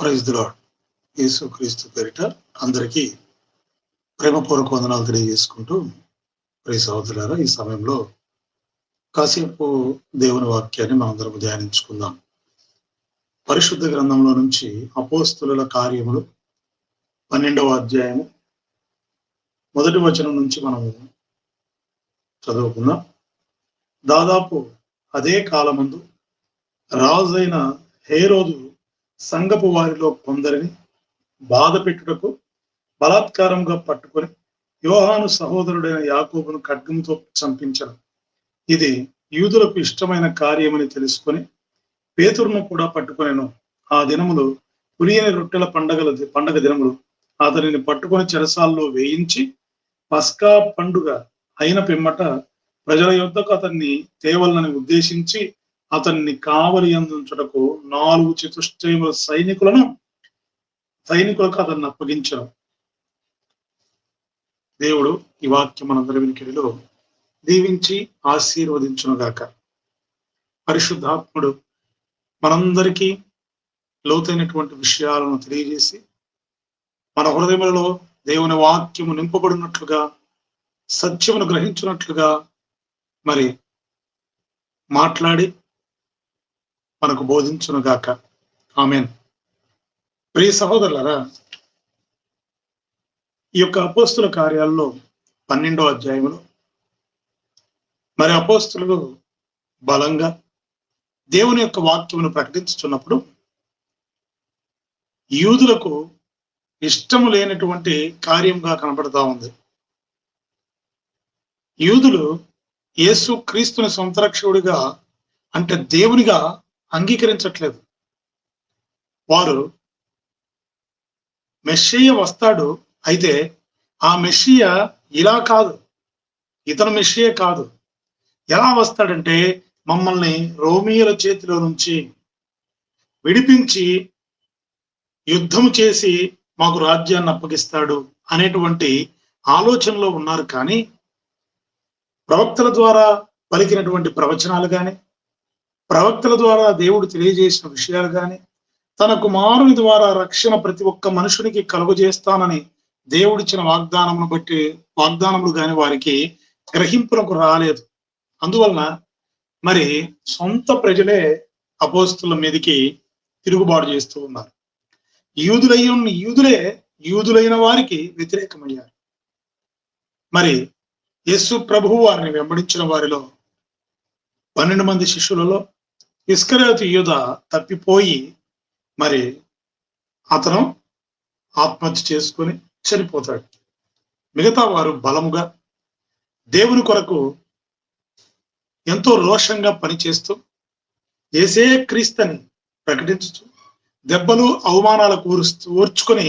Praise the lord. యేసుక్రీస్తు పేరిట అందరికీ ప్రేమపూర్వక వందనాలు తెలియజేసుకుంటూ, ప్రియ సహోదరులారా, ఈ సమయంలో కాసేపు దేవుని వాక్యాన్ని మనందరం ధ్యానించుకుందాం. పరిశుద్ధ గ్రంథంలో నుంచి అపోస్తలుల కార్యములు 12వ అధ్యాయము 1వ వచనం నుంచి మనం చదువుకుందాం. దాదాపు అదే కాలమందు రాజైన హేరోదు సంఘపు వారిలో కొందరిని బాధ పెట్టుటకు బలాత్కారంగా పట్టుకొని యోహాను సహోదరుడైన యాకోబును ఖడ్గంతో చంపించడం ఇది యూదులకు ఇష్టమైన కార్యమని తెలుసుకొని పేతురును కూడా పట్టుకొనెను. ఆ దినములు పులియని రొట్టెల పండగ దినములు. అతనిని పట్టుకొని చెరసాల్లో వేయించి పస్కా పండుగ అయిన పిమ్మట ప్రజల యొద్దకు అతన్ని తేవలనని ఉద్దేశించి అతన్ని కావలి అందుంచుటకు 4 చతుష్టయముల సైనికులకు అతన్ని అప్పగించారు. దేవుడు ఈ వాక్యం మనందరి వినికిడిలో దీవించి ఆశీర్వదించునుగాక. పరిశుద్ధాత్ముడు మనందరికీ లోతైనటువంటి విషయాలను తెలియజేసి మన హృదయములలో దేవుని వాక్యము నింపబడినట్లుగా, సత్యమును గ్రహించినట్లుగా మరి మాట్లాడి మనకు బోధించునుగాక. ఆమేన్. ప్రియ సహోదరులారా, ఈ యొక్క అపోస్తుల కార్యాల్లో 12వ అధ్యాయంలో మరి అపోస్తులు బలంగా దేవుని యొక్క వాక్యమును ప్రకటించుతున్నప్పుడు యూదులకు ఇష్టము లేనటువంటి కార్యంగా కనబడతా ఉంది. యూదులు యేసు క్రీస్తుని సొంత రక్షకుడిగా అంటే దేవునిగా అంగీకరించట్లేదు. వారు మెస్సియా వస్తాడు, అయితే ఆ మెస్సియా ఇలా కాదు, ఇతను మెస్సియా కాదు. ఎలా వస్తాడంటే మమ్మల్ని రోమియోల చేతిలో నుంచి విడిపించి యుద్ధము చేసి మాకు రాజ్యాన్ని అప్పగిస్తాడు అనేటువంటి ఆలోచనలో ఉన్నారు. కానీ ప్రవక్తల ద్వారా పలికినటువంటి ప్రవచనాలు కానీ, ప్రవక్తల ద్వారా దేవుడు తెలియజేసిన విషయాలు కానీ, తన కుమారుని ద్వారా రక్షణ ప్రతి ఒక్క మనుషునికి కలుగజేస్తానని దేవుడిచ్చిన వాగ్దానములు కానీ వారికి గ్రహింపులకు రాలేదు. అందువలన మరి సొంత ప్రజలే అపోస్తుల మీదకి తిరుగుబాటు చేస్తూ ఉన్నారు. యూదులైన వారికి వ్యతిరేకమయ్యారు. మరి యేసు ప్రభువు వారిని వెంబడించిన వారిలో 12 మంది శిష్యులలో ఇస్కరియోతు యూదా తప్పిపోయి మరి అతను ఆత్మహత్య చేసుకొని చనిపోతాడు. మిగతా వారు బలముగా దేవుని కొరకు ఎంతో రోషంగా పనిచేస్తూ యేసే క్రీస్తుని ప్రకటించుతూ దెబ్బలు అవమానాలకు ఓర్చుకొని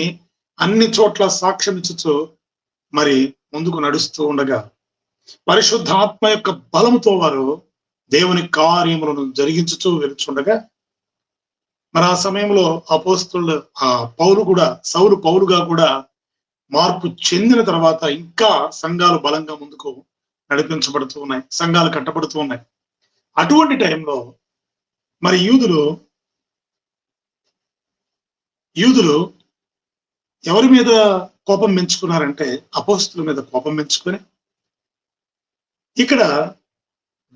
అన్ని చోట్ల సాక్ష్యం ఇచ్చుతూ మరి ముందుకు నడుస్తూ ఉండగా పరిశుద్ధాత్మ యొక్క బలముతో వారు దేవుని కార్యములను జరిగించుతూ వెళ్తుండగా మరి ఆ సమయంలో అపోస్తలుడు సౌలు పౌలుగా కూడా మార్పు చెందిన తర్వాత ఇంకా సంఘాలు బలంగా ముందుకు నడిపించబడుతూ ఉన్నాయి, సంఘాలు కట్టబడుతూ ఉన్నాయి. అటువంటి టైంలో మరి యూదులు ఎవరి మీద కోపం పెంచుకున్నారంటే అపోస్తలుల మీద కోపం పెంచుకొని ఇక్కడ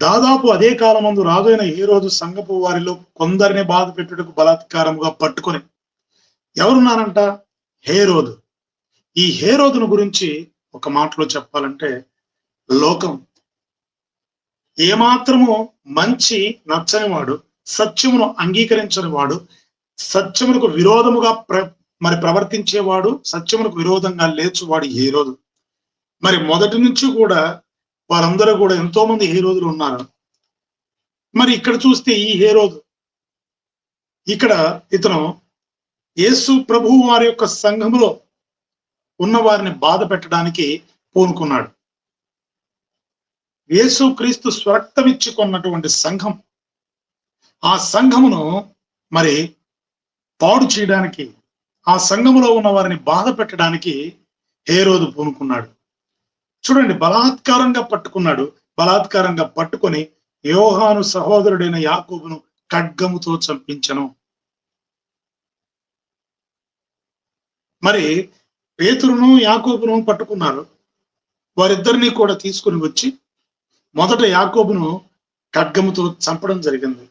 దాదాపు అదే కాలమందు రాజైన హేరోదు సంఘపు వారిలో కొందరిని బాధ పెట్టుటకు బలాత్కారంగా పట్టుకొని ఎవరున్నారంట? హేరోదు. ఈ హేరోదును గురించి ఒక మాటలో చెప్పాలంటే లోకం ఏమాత్రము మంచి నచ్చని వాడు, సత్యమును అంగీకరించని వాడు, సత్యమునకు విరోధముగా ప్రవర్తించేవాడు, సత్యమునకు విరోధంగా లేచువాడు హేరోదు. మరి మొదటి నుంచి కూడా వారందరూ కూడా ఎంతో మంది హేరోదులు ఉన్నారు. మరి ఇక్కడ చూస్తే ఈ హేరోదు ఇతను యేసు ప్రభువు వారి యొక్క సంఘములో ఉన్న వారిని బాధ పెట్టడానికి పూనుకున్నాడు. యేసు క్రీస్తు స్వరక్తమిచ్చుకున్నటువంటి సంఘం, ఆ సంఘమును మరి పాడు చేయడానికి, ఆ సంఘములో ఉన్న వారిని బాధ పెట్టడానికి హేరోదు పూనుకున్నాడు. చూడండి, బలాత్కారంగా పట్టుకున్నాడు. బలాత్కారంగా పట్టుకొని యోహాను సహోదరుడైన యాకోబును ఖడ్గముతో చంపించను. మరి పేతురును యాకోబును పట్టుకున్నారు. వారిద్దరిని కూడా తీసుకుని వచ్చి మొదట యాకోబును ఖడ్గముతో చంపడం జరిగింది.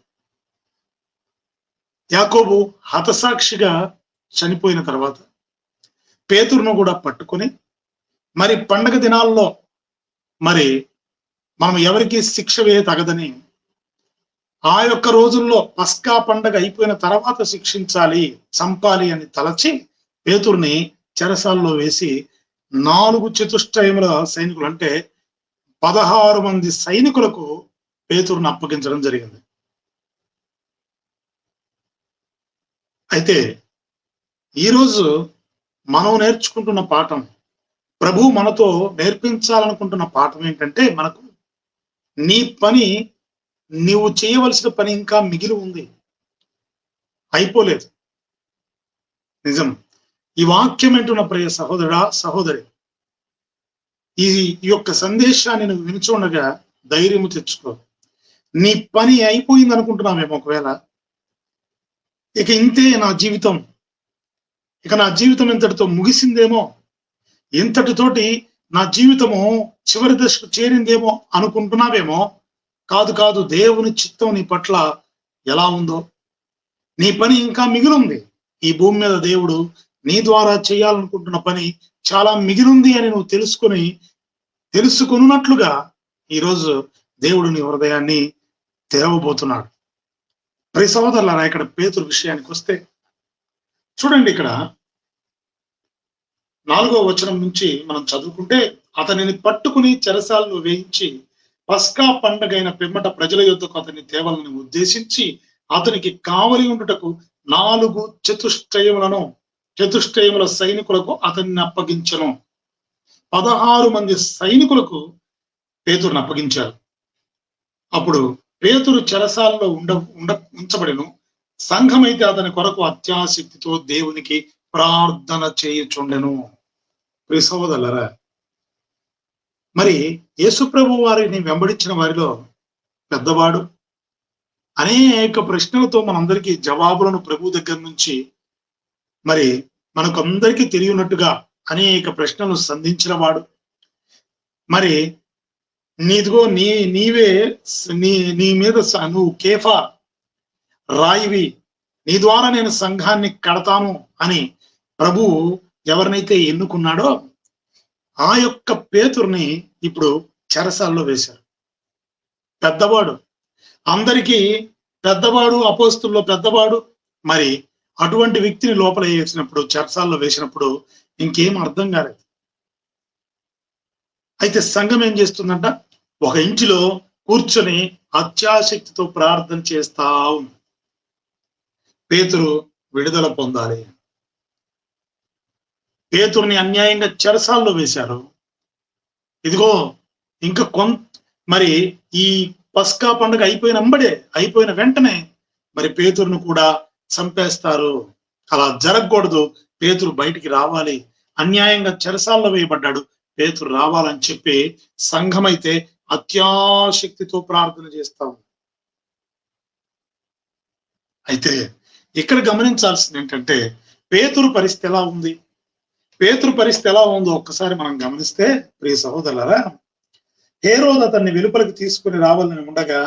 యాకోబు హతసాక్షిగా చనిపోయిన తర్వాత పేతురును కూడా పట్టుకొని, మరి పండగ దినాల్లో మరి మనం ఎవరికి శిక్ష వేయ తగదని, ఆ యొక్క రోజుల్లో పస్కా పండగ అయిపోయిన తర్వాత శిక్షించాలి, చంపాలి అని తలచి పేతురుని చెరసాల్లో వేసి 4 చతుష్టయముల సైనికులు అంటే 16 మంది సైనికులకు పేతురుని అప్పగించడం జరిగింది. అయితే ఈరోజు మనం నేర్చుకుంటున్న పాఠం, ప్రభు మనతో నేర్పించాలనుకుంటున్న పాఠం ఏంటంటే, మనకు నీ పని, నీవు చేయవలసిన పని ఇంకా మిగిలి ఉంది, అయిపోలేదు. నిజం. ఈ వాక్యం ఏంటున్న ప్రియ సహోదరుడా, సహోదరి, ఈ యొక్క సందేశాన్ని నువ్వు వినుచుండగా ధైర్యము తెచ్చుకో. నీ పని అయిపోయింది అనుకుంటున్నామేమో. ఒకవేళ ఇక ఇంతే నా జీవితం, ఇక నా జీవితం ఇంతటితో ముగిసిందేమో, ఇంతటితోటి నా జీవితము చివరి దశకు చేరిందేమో అనుకుంటున్నావేమో. కాదు కాదు, దేవుని చిత్తం నీ పట్ల ఎలా ఉందో, నీ పని ఇంకా మిగిలింది. ఈ భూమి మీద దేవుడు నీ ద్వారా చేయాలనుకుంటున్న పని చాలా మిగిలింది అని నువ్వు తెలుసుకున్నట్లుగా ఈరోజు దేవుడు నీ హృదయాన్ని తెరవబోతున్నాడు. ప్రియ సహోదరులారా, ఇక్కడ పేతురు విషయానికి వస్తే చూడండి, ఇక్కడ 4వ వచనం నుంచి మనం చదువుకుంటే, అతనిని పట్టుకుని చెరసాలలో వేయించి పస్కా పండగైన పిమ్మట ప్రజల యొద్దకు అతన్ని తేవాలని ఉద్దేశించి అతనికి కావలి ఉండుటకు 4 చతుష్టయముల సైనికులకు అతన్ని అప్పగించను. 16 మంది సైనికులకు పేతురుని అప్పగించారు. అప్పుడు పేతురు చెరసాలలో ఉంచబడిను. సంఘమైతే అతని కొరకు అత్యాసక్తితో దేవునికి ప్రార్థన చేయుచుండెను. ప్రియ సహోదరులారా, మరి యేసుప్రభు వారిని వెంబడించిన వారిలో పెద్దవాడు అనేక ప్రశ్నలతో మనందరికీ జవాబులను ప్రభు దగ్గర నుంచి మరి మనకు అందరికీ తెలియనట్టుగా అనేక ప్రశ్నలు సంధించిన వాడు, మరి నీదిగో నీవే నీ మీద నువ్వు కేఫా రాయివి, నీ ద్వారా నేను సంఘాన్ని కడతాను అని ప్రభువు ఎవరినైతే ఎన్నుకున్నాడో ఆ యొక్క పేతురుని ఇప్పుడు చెరసాల్లో వేశారు. పెద్దవాడు, అందరికీ పెద్దవాడు, అపోస్తుల్లో పెద్దవాడు. మరి అటువంటి వ్యక్తిని లోపల వేసినప్పుడు, చెరసాల్లో వేసినప్పుడు ఇంకేం అర్థం కాలేదు. అయితే సంఘం ఏం చేస్తుందంట, ఒక ఇంటిలో కూర్చొని అత్యాసక్తితో ప్రార్థన చేస్తా ఉంది. పేతురు విడుదల పొందాలి. పేతురుని అన్యాయంగా చెరసాల్లో వేశారు. ఇదిగో ఇంకా మరి ఈ పస్కా పండుగ అయిపోయిన వెంటనే మరి పేతురును కూడా చంపేస్తారు. అలా జరగకూడదు. పేతురు బయటికి రావాలి. అన్యాయంగా చెరసాల్లో వేయబడ్డాడు, పేతురు రావాలని చెప్పి సంఘం అయితే అత్యాశక్తితో ప్రార్థన చేస్తాం. అయితే ఇక్కడ గమనించాల్సింది ఏంటంటే, పేతురు పరిస్థితి ఎలా ఉంది, పేతురు పరిస్థితి ఎలా ఉందో ఒక్కసారి మనం గమనిస్తే, ప్రియ సహోదరులారా, హేరోదు అతన్ని వెలుపలికి తీసుకుని రావాలని ఉండగా,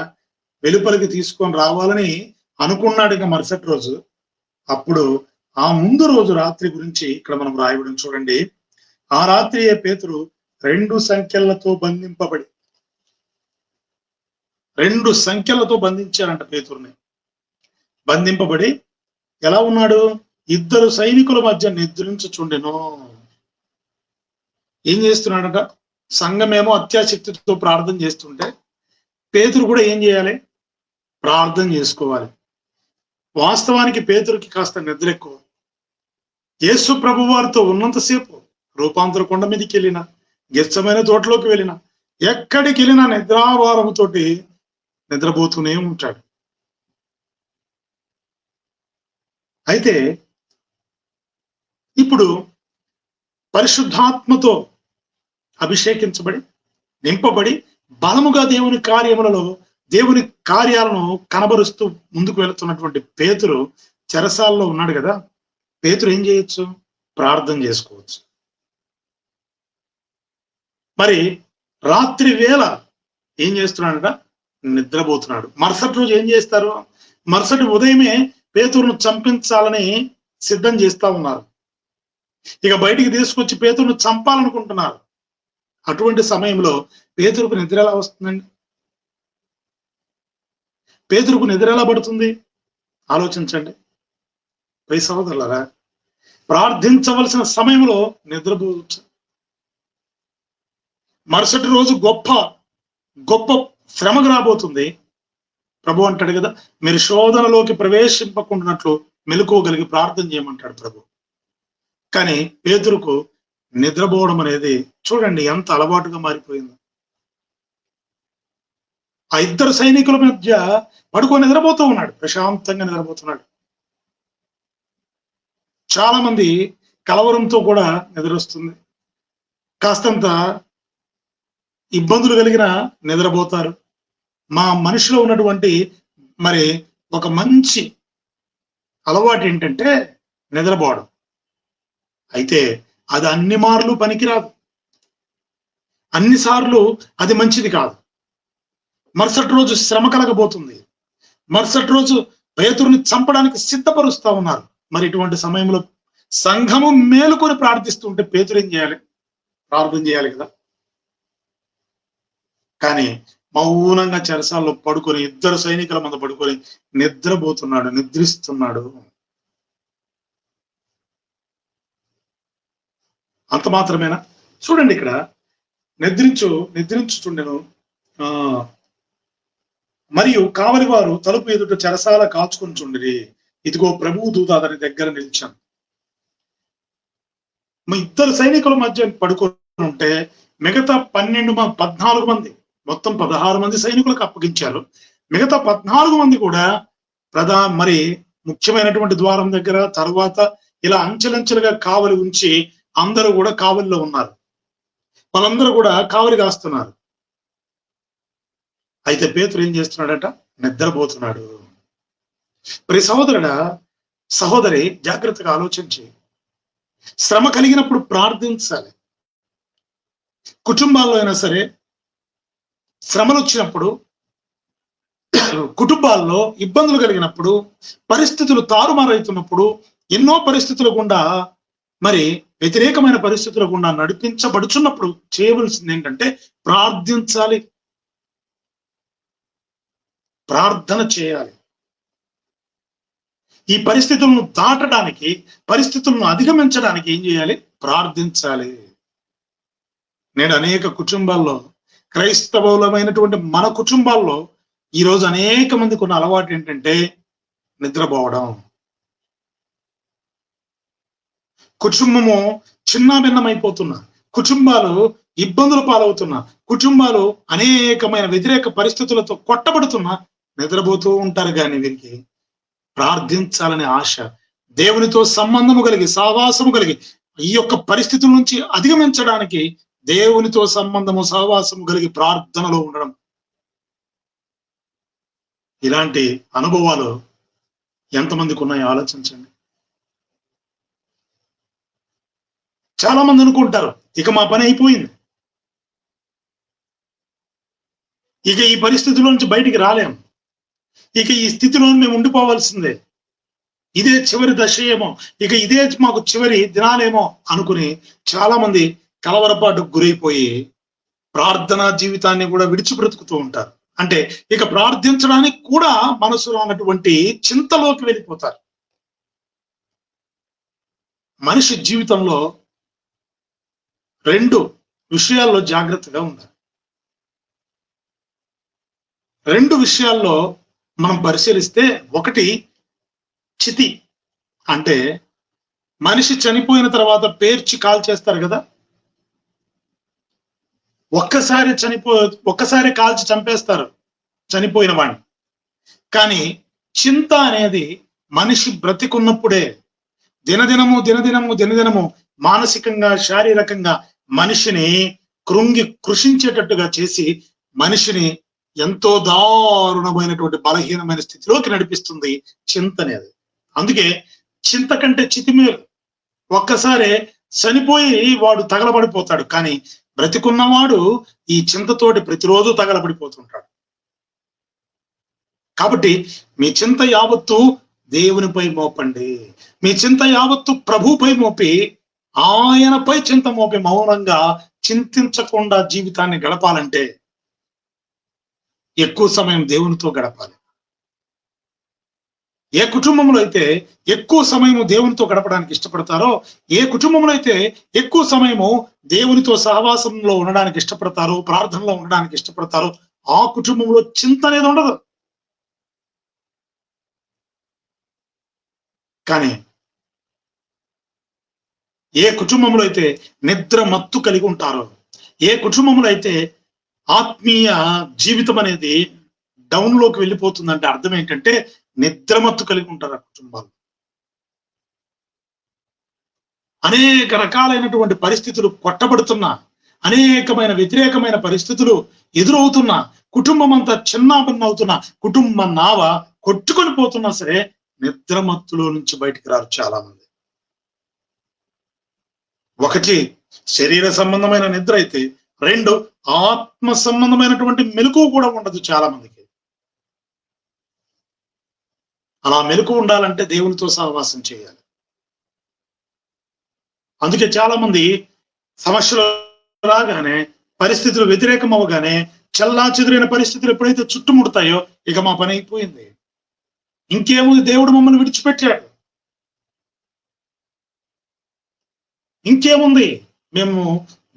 వెలుపలికి తీసుకొని రావాలని అనుకున్నాడు ఇక మరుసటి రోజు. అప్పుడు ఆ ముందు రోజు రాత్రి గురించి ఇక్కడ మనం రాయబడి చూడండి. ఆ రాత్రియే పేతురు 2 సంఖ్యలతో బంధించారంట. పేతురుని బంధింపబడి ఎలా ఉన్నాడు, 2 సైనికుల మధ్య నిద్రించుచుండెను. ఏం చేస్తున్నాడట, సంఘమేమో అత్యాశక్తితో ప్రార్థన చేస్తుంటే పేతురు కూడా ఏం చేయాలి, ప్రార్థన చేసుకోవాలి. వాస్తవానికి పేతురుకి కాస్త నిద్ర ఎక్కువ. యేసు ప్రభు వారితో ఉన్నంతసేపు రూపాంతర కొండ మీదకి వెళ్ళిన, గెచ్చమైన తోటలోకి వెళ్ళిన, ఎక్కడికి వెళ్ళినా నిద్రాభారముతోటి నిద్రపోతూనే ఉంటాడు. అయితే ఇప్పుడు పరిశుద్ధాత్మతో అభిషేకించబడి నింపబడి బలముగా దేవుని కార్యాలను కనబరుస్తూ ముందుకు వెళుతున్నటువంటి పేతురు చెరసాల్లో ఉన్నాడు కదా. పేతురు ఏం చేయొచ్చు, ప్రార్థన చేసుకోవచ్చు. మరి రాత్రి వేళ ఏం చేస్తున్నాడట? నిద్రపోతున్నాడు. మరుసటి రోజు ఏం చేస్తారు? మరుసటి ఉదయమే పేతురును చంపించాలని సిద్ధం చేస్తా ఉన్నారు. ఇక బయటికి తీసుకొచ్చి పేతురును చంపాలనుకుంటున్నారు. అటువంటి సమయంలో పేతురుకు నిద్ర ఎలా వస్తుందండి? పేతురుకు నిద్ర ఎలా పడుతుంది? ఆలోచించండి. ప్రియ సహోదరులారా, ప్రార్థించవలసిన సమయంలో నిద్రపోవచ్చు. మరుసటి రోజు గొప్ప గొప్ప శ్రమకు రాబోతుంది. ప్రభు అంటాడు కదా, మీరు శోధనలోకి ప్రవేశింపకుండానట్లు మెలుకోగలిగి ప్రార్థన చేయమంటాడు ప్రభు. కానీ పేతురుకు నిద్రపోవడం అనేది చూడండి ఎంత అలవాటుగా మారిపోయింది. ఆ ఇద్దరు సైనికుల మధ్య పడుకొని నిద్రపోతూ ఉన్నాడు, ప్రశాంతంగా నిద్రపోతున్నాడు. చాలా మంది కలవరంతో కూడా నిద్రొస్తుంది, కాస్తంత ఇబ్బందులు కలిగిన నిద్రపోతారు. మా మనిషిలో ఉన్నటువంటి మరి ఒక మంచి అలవాటు ఏంటంటే నిద్రపోవడం. అయితే అది అన్ని మార్లు పనికిరాదు, అన్నిసార్లు అది మంచిది కాదు. మరుసటి రోజు శ్రమ కలగబోతుంది. మరుసటి రోజు పేతురుని చంపడానికి సిద్ధపరుస్తా ఉన్నారు. మరి ఇటువంటి సమయంలో సంఘము మేలుకొని ప్రార్థిస్తుంటే పేతురు ఏం చేయాలి? ప్రార్థన చేయాలి కదా. కానీ మౌనంగా చెరసాల్లో పడుకొని, ఇద్దరు సైనికుల మీద పడుకొని నిద్రపోతున్నాడు, నిద్రిస్తున్నాడు. అంత మాత్రమేనా? చూడండి, ఇక్కడ నిద్రించుచుండెను. మరియు కావలి వారు తలుపు ఎదుట చెరసాల కాచుకొని చుండిరి. ఇదిగో ప్రభువు దూత అతని దగ్గర నిలిచాను. ఇద్దరు సైనికుల మధ్య పడుకొని ఉంటే మిగతా 14 మంది, మొత్తం 16 మంది సైనికులకు అప్పగించారు. మిగతా 14 మంది కూడా మరి ముఖ్యమైనటువంటి ద్వారం దగ్గర, తర్వాత ఇలా అంచెలంచెలుగా కావలి ఉంచి అందరూ కూడా కావలిలో ఉన్నారు. వాళ్ళందరూ కూడా కావలి కాస్తున్నారు. అయితే పేతురు ఏం చేస్తున్నాడట? నిద్రపోతున్నాడు. ప్రియ సహోదరుడా, సహోదరి, జాగ్రత్తగా ఆలోచించి శ్రమ కలిగినప్పుడు ప్రార్థించాలి. కుటుంబాల్లో అయినా సరే శ్రమలు వచ్చినప్పుడు, కుటుంబాల్లో ఇబ్బందులు కలిగినప్పుడు, పరిస్థితులు తారుమారైతున్నప్పుడు, ఎన్నో పరిస్థితుల గుండా మరి వ్యతిరేకమైన పరిస్థితుల గుండా నడిపించబడుచున్నప్పుడు చేయవలసింది ఏంటంటే ప్రార్థించాలి, ప్రార్థన చేయాలి. ఈ పరిస్థితులను దాటడానికి, పరిస్థితులను అధిగమించడానికి ఏం చేయాలి? ప్రార్థించాలి. నేడు అనేక కుటుంబాల్లో, క్రైస్తవులమైనటువంటి మన కుటుంబాల్లో ఈరోజు అనేక మందికి ఉన్న అలవాటు ఏంటంటే నిద్రపోవడం. కుటుంబము చిన్నాభిన్నమైపోతున్నా, కుటుంబాలు ఇబ్బందులు పాలవుతున్నా, కుటుంబాలు అనేకమైన వ్యతిరేక పరిస్థితులతో కొట్టబడుతున్నా నిద్రపోతూ ఉంటారు. కానీ వీరికి ప్రార్థించాలనే ఆశ, దేవునితో సంబంధము కలిగి, సహవాసము కలిగి ఈ యొక్క పరిస్థితుల నుంచి అధిగమించడానికి దేవునితో సంబంధము, సహవాసము కలిగి ప్రార్థనలో ఉండడం, ఇలాంటి అనుభవాలు ఎంతమందికి ఉన్నాయో ఆలోచించండి. చాలా మంది అనుకుంటారు, ఇక మా పని అయిపోయింది, ఇక ఈ పరిస్థితుల నుంచి బయటికి రాలేము, ఇక ఈ స్థితిలో మేము ఉండిపోవాల్సిందే, ఇదే చివరి దశ ఏమో, ఇక ఇదే మాకు చివరి దినాలేమో అనుకుని చాలా మంది కలవరపాటుకు గురైపోయి ప్రార్థనా జీవితాన్ని కూడా విడిచిబ్రతుకుతూ ఉంటారు. అంటే ఇక ప్రార్థించడానికి కూడా మనసులో ఉన్నటువంటి చింతలోకి వెళ్ళిపోతారు. మనిషి జీవితంలో 2 విషయాల్లో జాగ్రత్తగా ఉండాలి. 2 విషయాల్లో మనం పరిశీలిస్తే, ఒకటి చితి, అంటే మనిషి చనిపోయిన తర్వాత పేర్చి కాల్ చేస్తారు కదా, ఒక్కసారి కాల్చి చంపేస్తారు చనిపోయిన వాడిని. కానీ చింత అనేది మనిషి బ్రతికున్నప్పుడే దినదినము మానసికంగా, శారీరకంగా మనిషిని కృషించేటట్టుగా చేసి మనిషిని ఎంతో దారుణమైనటువంటి బలహీనమైన స్థితిలోకి నడిపిస్తుంది చింత అనేది. అందుకే చింత కంటే చితి మేలు. ఒక్కసారి చనిపోయి వాడు తగలబడిపోతాడు. కానీ బ్రతికున్నవాడు ఈ చింతతోటి ప్రతిరోజు తగలబడిపోతుంటాడు. కాబట్టి మీ చింత యావత్తు దేవునిపై మోపండి. మీ చింత యావత్తు ప్రభుపై మోపి ఆయనపై చింత మోపి మౌనంగా చింతించకుండా జీవితాన్ని గడపాలంటే ఎక్కువ సమయం దేవునితో గడపాలి. ఏ కుటుంబంలో అయితే ఎక్కువ సమయము దేవునితో గడపడానికి ఇష్టపడతారో, ఏ కుటుంబంలో అయితే ఎక్కువ సమయము దేవునితో సహవాసంలో ఉండడానికి ఇష్టపడతారో, ప్రార్థనలో ఉండడానికి ఇష్టపడతారో, ఆ కుటుంబంలో చింత అనేది ఉండదు. కానీ ఏ కుటుంబంలో అయితే నిద్ర మత్తు కలిగి ఉంటారో, ఏ కుటుంబంలో అయితే ఆత్మీయ జీవితం అనేది డౌన్ లోకి వెళ్ళిపోతుందంటే అర్థం ఏంటంటే నిద్రమత్తు కలిగి ఉంటారు ఆ కుటుంబాలు. అనేక రకాలైనటువంటి పరిస్థితులు కొట్టబడుతున్నా, అనేకమైన వ్యతిరేకమైన పరిస్థితులు ఎదురవుతున్నా, కుటుంబం అంతా చిన్నాభిన్నవుతున్నా, కుటుంబ నావ కొట్టుకొని పోతున్నా సరే నిద్రమత్తులో నుంచి బయటికి రారు చాలా మంది. ఒకటి శరీర సంబంధమైన నిద్ర అయితే, రెండు ఆత్మ సంబంధమైనటువంటి మెలకువ కూడా ఉండదు చాలా మందికి. అలా మెలకువ ఉండాలంటే దేవునితో సహవాసం చేయాలి. అందుకే చాలా మంది సమస్యలు రాగానే, పరిస్థితులు వ్యతిరేకం అవగానే, చల్లా చెదిరిన పరిస్థితులు ఎప్పుడైతే చుట్టుముడతాయో ఇక మా పని అయిపోయింది, ఇంకేముంది, దేవుడు మమ్మల్ని విడిచిపెట్టాడు, ఇంకేముంది, మేము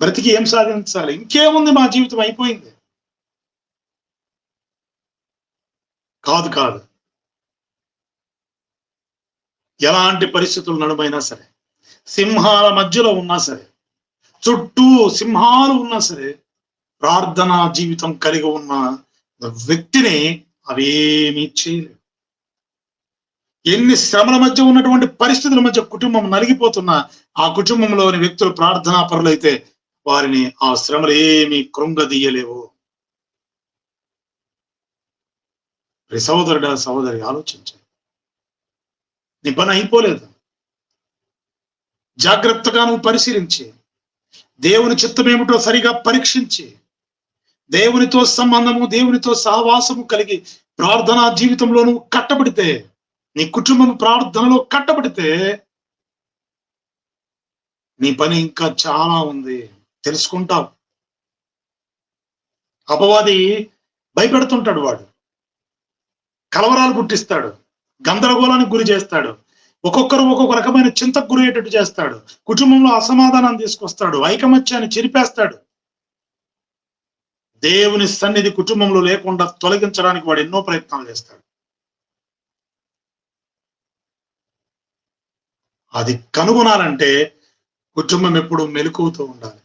బ్రతికి ఏం సాధించాలి, ఇంకేముంది, మా జీవితం అయిపోయింది. కాదు కాదు. ఎలాంటి పరిస్థితులు నడుమైనా సరే, సింహాల మధ్యలో ఉన్నా సరే, చుట్టూ సింహాలు ఉన్నా సరే, ప్రార్థనా జీవితం కలిగి ఉన్న వ్యక్తిని అవేమీ చేయలేవు. ఎన్ని శ్రమల మధ్య ఉన్నటువంటి పరిస్థితుల మధ్య కుటుంబం నలిగిపోతున్నా, ఆ కుటుంబంలోని వ్యక్తులు ప్రార్థనా పరులైతే వారిని ఆ శ్రమలు ఏమీ కృంగదీయలేవు. సహోదరుడా సహోదరి, ఆలోచించండి. నీ పని అయిపోలేదు. జాగ్రత్తగా నువ్వు పరిశీలించి, దేవుని చిత్తం ఏమిటో సరిగా పరీక్షించి, దేవునితో సంబంధము, దేవునితో సహవాసము కలిగి ప్రార్థనా జీవితంలో నువ్వు కట్టబడితే, నీ కుటుంబం ప్రార్థనలో కట్టబడితే నీ పని ఇంకా చాలా ఉంది, తెలుసుకుంటావు. అపవాది భయపెడుతుంటాడు, వాడు కలవరాలు పుట్టిస్తాడు, గందరగోళానికి గురి చేస్తాడు, ఒక్కొక్కరు ఒక్కొక్క రకమైన చింతకు గురయ్యేటట్టు చేస్తాడు, కుటుంబంలో అసమాధానాన్ని తీసుకొస్తాడు, ఐకమత్యాన్ని చెరిపేస్తాడు. దేవుని సన్నిధి కుటుంబంలో లేకుండా తొలగించడానికి వాడు ఎన్నో ప్రయత్నాలు చేస్తాడు. అది కనుగొనాలంటే కుటుంబం ఎప్పుడు మెలకువతో ఉండాలి.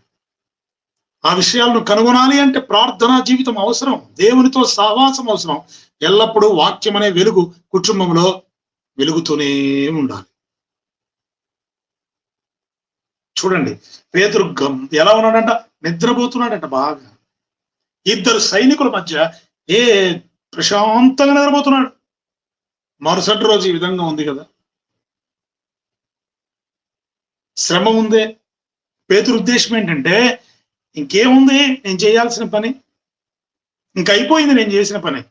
ఆ విషయాలను కనుగొనాలి అంటే ప్రార్థనా జీవితం అవసరం, దేవునితో సహవాసం అవసరం. ఎల్లప్పుడూ వాక్యం అనే వెలుగు కుటుంబంలో వెలుగుతూనే ఉండాలి. చూడండి, పేతురు ఎలా ఉన్నాడంట, నిద్రపోతున్నాడంట బాగా. ఇద్దరు సైనికుల మధ్య ప్రశాంతంగా నిద్రపోతున్నాడు. మరుసటి రోజు ఈ విధంగా ఉంది కదా, శ్రమ ఉందే. పేతురు ఉద్దేశం ఏంటంటే, ఇంకేముంది, నేను చేయాల్సిన పని ఇంక అయిపోయింది, నేను చేసిన పని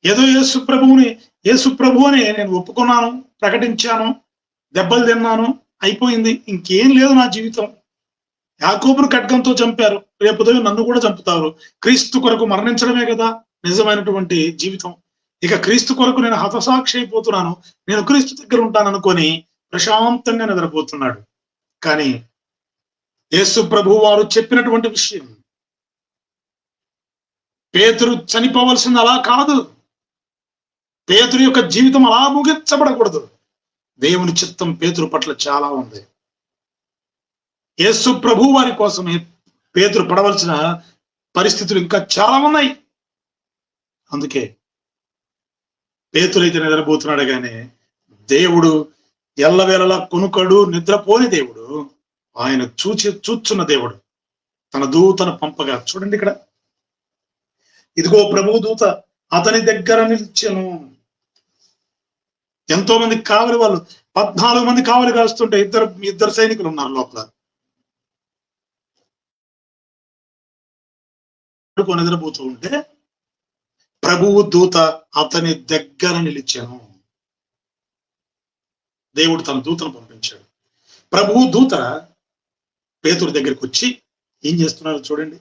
ఏదో యేసు ప్రభు అని నేను ఒప్పుకున్నాను, ప్రకటించాను, దెబ్బలు తిన్నాను, అయిపోయింది, ఇంకేం లేదు నా జీవితం. యాకోబును ఖడ్గంతో చంపారు, రేపు ఉదయం నన్ను కూడా చంపుతారు. క్రీస్తు కొరకు మరణించడమే కదా నిజమైనటువంటి జీవితం. ఇక క్రీస్తు కొరకు నేను హతసాక్షి అయిపోతున్నాను, నేను క్రీస్తు దగ్గర ఉంటాను అనుకొని ప్రశాంతంగా నిద్రపోతున్నాడు. కానీ యేసు ప్రభు వారు చెప్పినటువంటి విషయం, పేతురు చనిపోవలసింది అలా కాదు, పేతురు యొక్క జీవితం అలా ముగించబడకూడదు. దేవుని చిత్తం పేతురు పట్ల చాలా ఉంది. యేసు ప్రభు వారి కోసమే పేతురు పడవలసిన పరిస్థితులు ఇంకా చాలా ఉన్నాయి. అందుకే పేతురైతే నిద్రపోతున్నాడు, కానీ దేవుడు ఎల్లవేళలా కొనుకడు, నిద్రపోని దేవుడు. ఆయన చూచున్న దేవుడు తన దూతను పంపగా, చూడండి ఇక్కడ, ఇదిగో ప్రభు దూత అతని దగ్గర నిలిచెను. ఎంతో మంది కావలి వాళ్ళు 14 మంది కావలి కాస్తుంటే ఇద్దరు సైనికులు ఉన్నారు లోపల. నిద్రపోతూ ఉంటే ప్రభువు దూత అతని దగ్గర నిలిచాను. దేవుడు తన దూతను పంపించాడు. ప్రభువు దూత పేతురు దగ్గరికి వచ్చి ఏం చేస్తున్నారో చూడండి.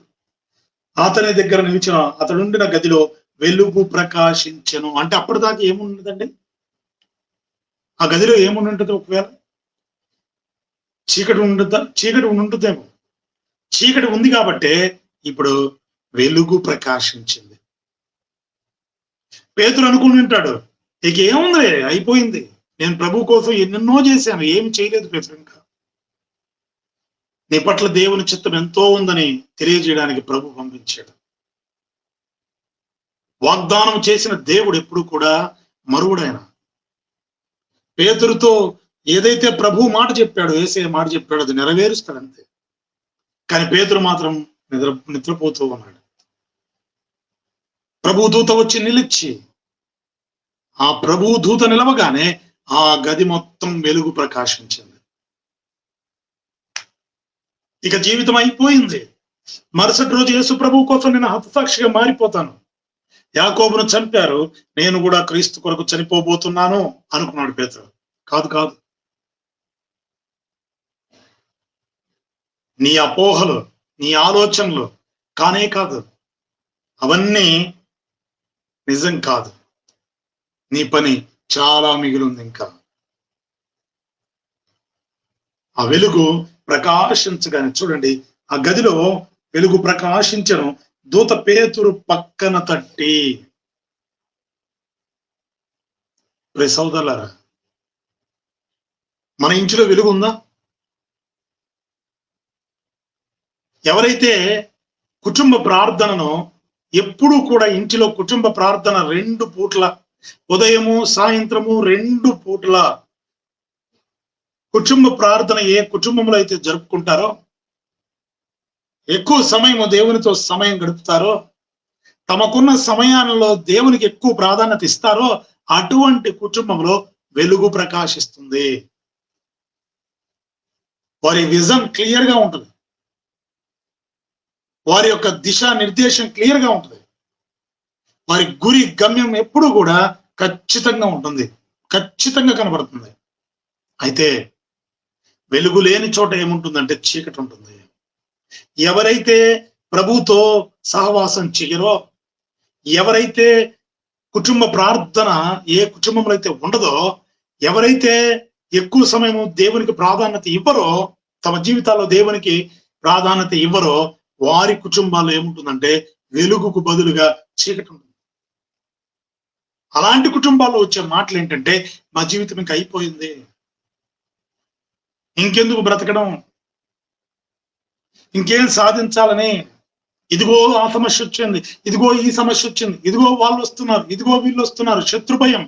అతని దగ్గర నిలిచిన అతడుండిన గదిలో వెలుగు ప్రకాశించెను. అంటే అప్పటిదాకా ఏముండదండి? ఆ గదిలో ఏముంటుంది? ఒకవేళ చీకటి ఉంటుందేమో. చీకటి ఉంది కాబట్టే ఇప్పుడు వెలుగు ప్రకాశించింది. పేతురు అనుకుని ఉంటాడు, ఇక ఏముంది, అయిపోయింది, నేను ప్రభు కోసం ఎన్నెన్నో చేశాను, ఏమి చేయలేదు పేతురు. ఇంకా నీ పట్ల దేవుని చిత్తం ఎంతో ఉందని తెలియజేయడానికి ప్రభు పంపించాడు. వాగ్దానం చేసిన దేవుడు ఎప్పుడు కూడా మరువుడైన. పేతురుతో ఏదైతే ప్రభు మాట చెప్పాడో, యేసయ్య మాట చెప్పాడో అది నెరవేరుస్తాడు అంతే. కానీ పేతురు మాత్రం నిద్రపోతూ ఉన్నాడు. ప్రభు దూత వచ్చి నిలిచి, ఆ ప్రభు దూత నిలవగానే ఆ గది మొత్తం వెలుగు ప్రకాశించింది. ఇక జీవితం అయిపోయింది. మరుసటి రోజు యేసు ప్రభు కోసం నేను హతసాక్షిగా మారిపోతాను. యాకోబును చంపారు, నేను కూడా క్రీస్తు కొరకు చనిపోబోతున్నాను అనుకున్నాడు పేతురు. కాదు కాదు, నీ అపోహలు, నీ ఆలోచనలు కానే కాదు, అవన్నీ నిజం కాదు. నీ పని చాలా మిగిలింది. ఇంకా ఆ వెలుగు ప్రకాశించగానే చూడండి, ఆ గదిలో వెలుగు ప్రకాశించను. దూత పేతురు పక్కన తట్టి, సోదరులారా, మన ఇంటిలో వెలుగు ఉందా? ఎవరైతే కుటుంబ ప్రార్థనను ఎప్పుడూ కూడా ఇంటిలో కుటుంబ ప్రార్థన 2 పూట్ల, ఉదయము సాయంత్రము 2 పూట్ల కుటుంబ ప్రార్థన ఏ కుటుంబంలో అయితే జరుపుకుంటారో, ఎక్కువ సమయం దేవునితో సమయం గడుపుతారో, తమకున్న సమయాలలో దేవునికి ఎక్కువ ప్రాధాన్యత ఇస్తారో, అటువంటి కుటుంబంలో వెలుగు ప్రకాశిస్తుంది. వారి విజన్ క్లియర్ గా ఉంటుంది. వారి యొక్క దిశా నిర్దేశం క్లియర్ గా ఉంటుంది. వారి గురి గమ్యం ఎప్పుడు కూడా ఖచ్చితంగా ఉంటుంది, ఖచ్చితంగా కనబడుతుంది. అయితే వెలుగు లేని చోట ఏముంటుందంటే చీకటి ఉంటుంది. ఎవరైతే ప్రభుతో సహవాసం చేయరో, ఎవరైతే కుటుంబ ప్రార్థన ఏ కుటుంబంలో అయితే ఉండదో, ఎవరైతే ఎక్కువ సమయం దేవునికి ప్రాధాన్యత ఇవ్వరో, తమ జీవితాల్లో దేవునికి ప్రాధాన్యత ఇవ్వరో, వారి కుటుంబాల్లో ఏముంటుందంటే వెలుగుకు బదులుగా చీకటి ఉంటుంది. అలాంటి కుటుంబాల్లో వచ్చే మాటలు ఏంటంటే, మా జీవితం ఇంకా అయిపోయింది, ఇంకెందుకు బ్రతకడం, ఇంకేం సాధించాలని, ఇదిగో ఆ సమస్య వచ్చింది, ఇదిగో ఈ సమస్య వచ్చింది, ఇదిగో వాళ్ళు వస్తున్నారు, ఇదిగో వీళ్ళు వస్తున్నారు, శత్రు భయం,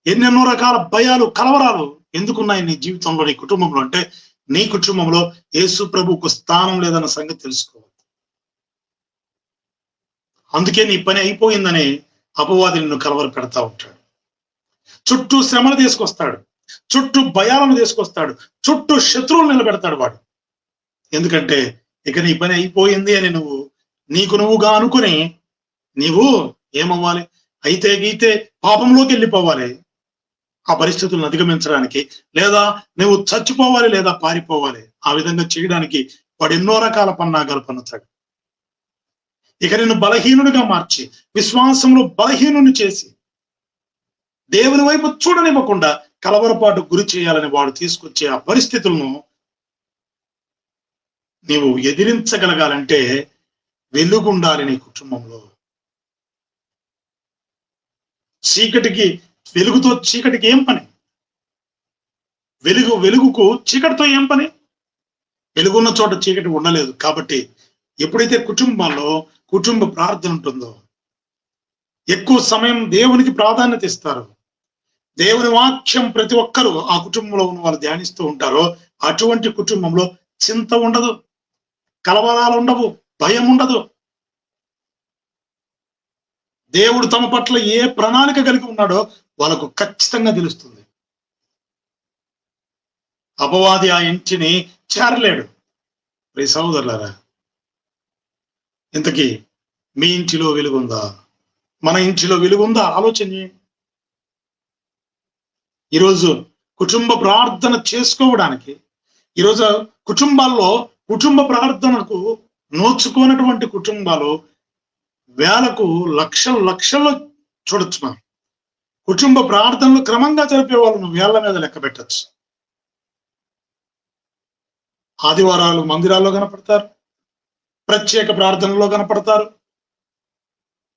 ఎన్నెన్నో రకాల భయాలు, కలవరాలు ఎందుకున్నాయి నీ జీవితంలో, నీ కుటుంబంలో అంటే నీ కుటుంబంలో యేసు ప్రభువుకు స్థానం లేదన్న సంగతి తెలుసుకోవాలి. అందుకే నీ పని అయిపోయిందని అపవాది నిన్ను కలవర పెడతా ఉంటాడు. చుట్టూ శ్రమలు తీసుకొస్తాడు, చుట్టూ భయాలను తీసుకొస్తాడు, చుట్టూ శత్రువులు నిలబెడతాడు వాడు. ఎందుకంటే ఇక నీ పని అయిపోయింది అని నీకు నువ్వుగా అనుకుని నీవు ఏమవ్వాలి, అయితే గీతే పాపంలోకి వెళ్ళిపోవాలి ఆ పరిస్థితులను అధిగమించడానికి, లేదా నువ్వు చచ్చిపోవాలి లేదా పారిపోవాలి. ఆ విధంగా చేయడానికి వాడు ఎన్నో రకాల పన్నాగాలు పన్నుతాడు. ఇక నిన్ను బలహీనుడిగా మార్చి, విశ్వాసంలో బలహీనుని చేసి, దేవుని వైపు చూడనివ్వకుండా కలవరపాటు గురి చేయాలని వాడు తీసుకొచ్చే ఆ పరిస్థితులను నీవు ఎదిరించగలగాలంటే వెలుగుండాలి నీ కుటుంబంలో. వెలుగుతో చీకటికి ఏం పని? వెలుగుకు చీకటితో ఏం పని? వెలుగున్న చోట చీకటి ఉండలేదు. కాబట్టి ఎప్పుడైతే కుటుంబాల్లో కుటుంబ ప్రార్థన ఉంటుందో, ఎక్కువ సమయం దేవునికి ప్రాధాన్యత ఇస్తారు, దేవుని వాక్యం ప్రతి ఒక్కరూ ఆ కుటుంబంలో ఉన్న వాళ్ళు ధ్యానిస్తూ ఉంటారో, అటువంటి కుటుంబంలో చింత ఉండదు, కలవరాలు ఉండవు, భయం ఉండదు. దేవుడు తమ పట్ల ఏ ప్రణాళిక కలిగి ఉన్నాడో వాళ్ళకు ఖచ్చితంగా తెలుస్తుంది. అపవాది ఆ ఇంటిని చేరలేడు. ప్రియ సహోదరులారా, ఇంతకీ మీ ఇంటిలో వెలుగుందా? మన ఇంటిలో వెలుగుందా? ఆలోచన చేయండి. ఈరోజు కుటుంబ ప్రార్థన చేసుకోవడానికి, ఈరోజు కుటుంబాల్లో కుటుంబ ప్రార్థనకు నోచుకోనటువంటి కుటుంబాలు వేలకు లక్షల్లో చూడొచ్చు. మనం కుటుంబ ప్రార్థనలు క్రమంగా జరిపే వాళ్ళను వేళ్ల మీద లెక్క పెట్టచ్చు. ఆదివారాలు మందిరాల్లో కనపడతారు, ప్రత్యేక ప్రార్థనలో కనపడతారు,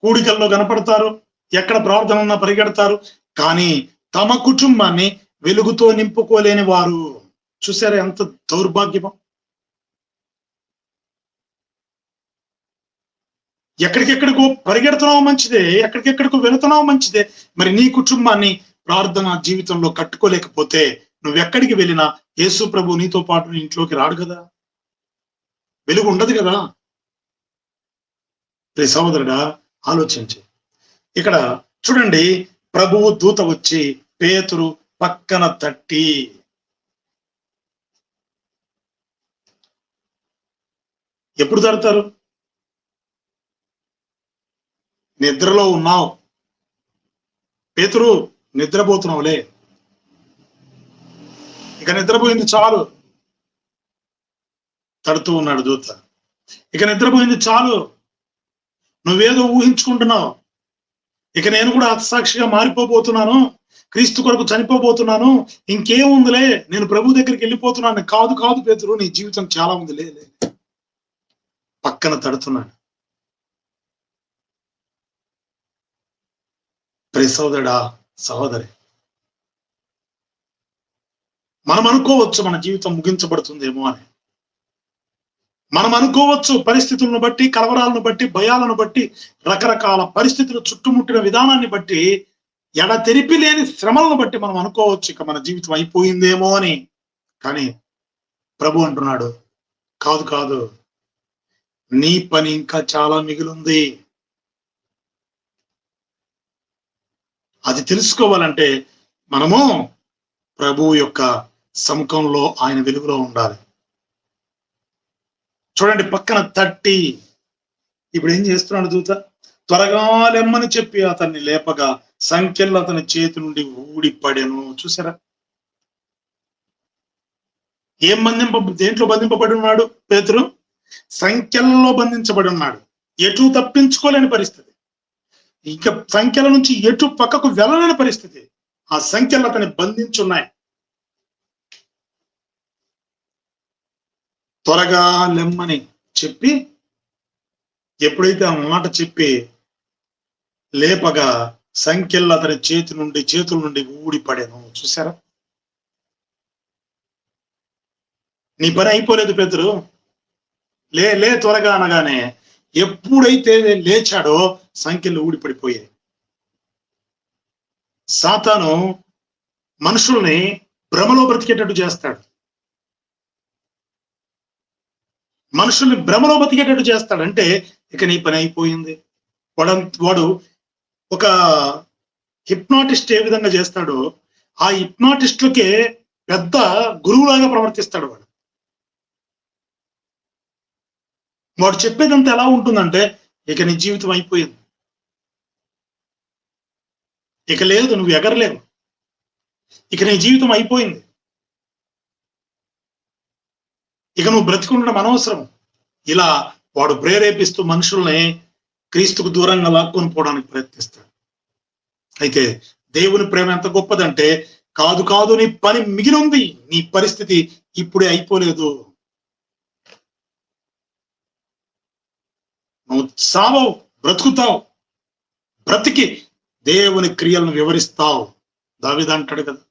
కూడికల్లో కనపడతారు, ఎక్కడ ప్రార్థన ఉన్నా పరిగెడతారు. కానీ తమ కుటుంబాన్ని వెలుగుతో నింపుకోలేని వారు, చూసారా ఎంత దౌర్భాగ్యమో. ఎక్కడికెక్కడికో పరిగెడుతున్నావు మంచిదే, ఎక్కడికెక్కడికో వెళుతున్నావు మంచిదే, మరి నీ కుటుంబాన్ని ప్రార్థన జీవితంలో కట్టుకోలేకపోతే నువ్వెక్కడికి వెళ్ళినా యేసు ప్రభు నీతో పాటు నీ ఇంట్లోకి రాడు కదా, వెలుగు ఉండదు కదా. ప్రియ సహోదరుడా, ఆలోచించి ఇక్కడ చూడండి, ప్రభువు దూత వచ్చి పేతురు పక్కన తట్టి, ఎప్పుడు తడతారు? నిద్రలో ఉన్నావు పేతురు, నిద్రపోతున్నావులే, ఇక నిద్రపోయింది చాలు. తడుతూ ఉన్నాడు దూత, ఇక నిద్రపోయింది చాలు, నువ్వేదో ఊహించుకుంటున్నావు, ఇక నేను కూడా హతసాక్షిగా మారిపోబోతున్నాను, క్రీస్తు కొరకు చనిపోబోతున్నాను, ఇంకేముందిలే, నేను ప్రభు దగ్గరికి వెళ్ళిపోతున్నాను. కాదు కాదు పేతురు, నీ జీవితం చాలా ఉంది. లే పక్కన తడుతున్నాడు. ప్రియ సోదరుడా, సహోదరి, మనం అనుకోవచ్చు మన జీవితం ముగించబడుతుందేమో అని. మనం అనుకోవచ్చు పరిస్థితులను బట్టి, కలవరాలను బట్టి, భయాలను బట్టి, రకరకాల పరిస్థితులు చుట్టుముట్టిన విధానాన్ని బట్టి, ఎడతెరిపి లేని శ్రమలను బట్టి మనం అనుకోవచ్చు ఇక మన జీవితం అయిపోయిందేమో అని. కానీ ప్రభు అంటున్నాడు, కాదు కాదు, నీ పని ఇంకా చాలా మిగిలింది. అది తెలుసుకోవాలంటే మనము ప్రభువు యొక్క సముఖంలో, ఆయన వెలుగులో ఉండాలి. చూడండి, పక్కన తట్టి, ఇప్పుడు ఏం చేస్తున్నాడు దూత? త్వరగా లెమ్మని చెప్పి అతన్ని లేపగా సంఖ్యలు అతని చేతి నుండి ఊడిపడెను. చూసారా, దేంట్లో బంధింపబడి ఉన్నాడు పేతురు? సంఖ్యల్లో బంధించబడి ఉన్నాడు. ఎటు తప్పించుకోలేని పరిస్థితి, ఇంకా సంఖ్యల నుంచి ఎటు పక్కకు వెళ్ళలేని పరిస్థితి. ఆ సంఖ్యలు అతన్ని బంధించున్నాయి. త్వరగా లెమ్మని చెప్పి, ఎప్పుడైతే ఆ మాట చెప్పి లేపగా సంఖ్యలు అతని చేతుల నుండి ఊడిపడాను. చూసారా, నీ పని అయిపోలేదు పేతురు, లే త్వరగా అనగానే ఎప్పుడైతే లేచాడో సంఖ్యలు ఊడిపడిపోయాయి. సాతాను మనుషుల్ని భ్రమలో బ్రతికేటట్టు చేస్తాడు, మనుషుల్ని భ్రమలో బతికేటట్టు చేస్తాడంటే ఇక నీ పని అయిపోయింది. వాడు ఒక హిప్నాటిస్ట్ ఏ విధంగా చేస్తాడో ఆ హిప్నాటిస్టులకే పెద్ద గురువులాగా ప్రవర్తిస్తాడు. వాడు చెప్పేదంతా ఎలా ఉంటుందంటే, ఇక నీ జీవితం అయిపోయింది, ఇక లేదు, నువ్వు ఎగరలేవు, ఇక నీ జీవితం అయిపోయింది, ఇక నువ్వు బ్రతికుండడం అనవసరం. ఇలా వాడు ప్రేరేపిస్తూ మనుషుల్ని క్రీస్తుకు దూరంగా లాక్కొని పోవడానికి ప్రయత్నిస్తాడు. అయితే దేవుని ప్రేమ ఎంత గొప్పదంటే, కాదు కాదు, నీ పని మిగిలింది, నీ పరిస్థితి ఇప్పుడే అయిపోలేదు, నువ్వు సావవు, బ్రతుకుతావు, బ్రతికి దేవుని క్రియలను వివరిస్తావు. దావీదు అంటాడు కదా,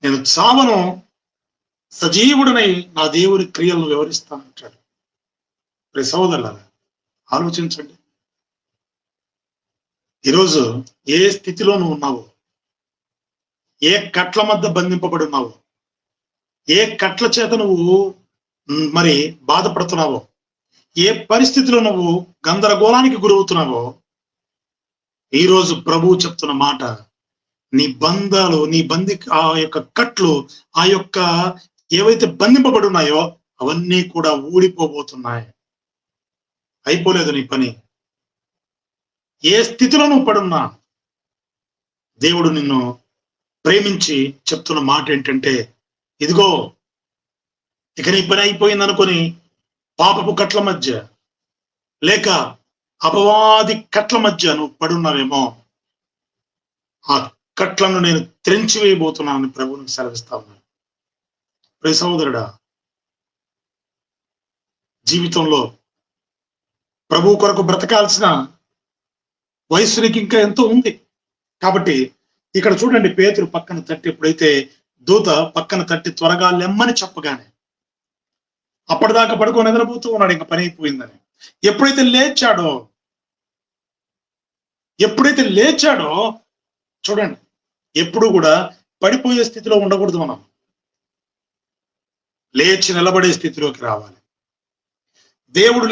నేను చావను, సజీవుడనై నా దేవుని క్రియలను వివరిస్తానంటాడు. ప్రియ సహోదరులారా, ఆలోచించండి, ఈరోజు ఏ స్థితిలో నువ్వు ఉన్నావో, ఏ కట్ల మధ్య బంధింపబడి ఉన్నావో, ఏ కట్ల చేత నువ్వు మరి బాధపడుతున్నావో, ఏ పరిస్థితిలో నువ్వు గందరగోళానికి గురవుతున్నావో, ఈరోజు ప్రభువు చెప్తున్న మాట, నీ బంధాలు, నీ ఆ యొక్క కట్లు, ఆ యొక్క ఏవైతే బంధింపబడి ఉన్నాయో అవన్నీ కూడా ఊడిపోబోతున్నాయి. అయిపోలేదు నీ పని. ఏ స్థితిలో నువ్వు పడున్నా దేవుడు నిన్ను ప్రేమించి చెప్తున్న మాట ఏంటంటే, ఇదిగో ఇక నీ పని అయిపోయింది అనుకొని పాపపు కట్ల మధ్య లేక అపవాది కట్ల మధ్య నువ్వు పడున్నావేమో, ఆ కట్లను నేను త్రెంచి వేయబోతున్నానని ప్రభువునికి సెలవిస్తా ఉన్నాను. ప్రియ సహోదరుడా, జీవితంలో ప్రభు కొరకు బ్రతకాల్సిన వయస్సు నీకు ఇంకా ఎంతో ఉంది. కాబట్టి ఇక్కడ చూడండి, పేతురు పక్కన తట్టి, ఎప్పుడైతే దూత పక్కన తట్టి త్వరగా లెమ్మని చెప్పగానే, అప్పటిదాకా పడుకొని నిద్రపోతూ ఉన్నాడు, ఇంకా పని అయిపోయిందని. ఎప్పుడైతే లేచాడో చూడండి, ఎప్పుడు కూడా పడిపోయే స్థితిలో ఉండకూడదు. మనం లేచి నిలబడే స్థితిలోకి రావాలి. దేవుడు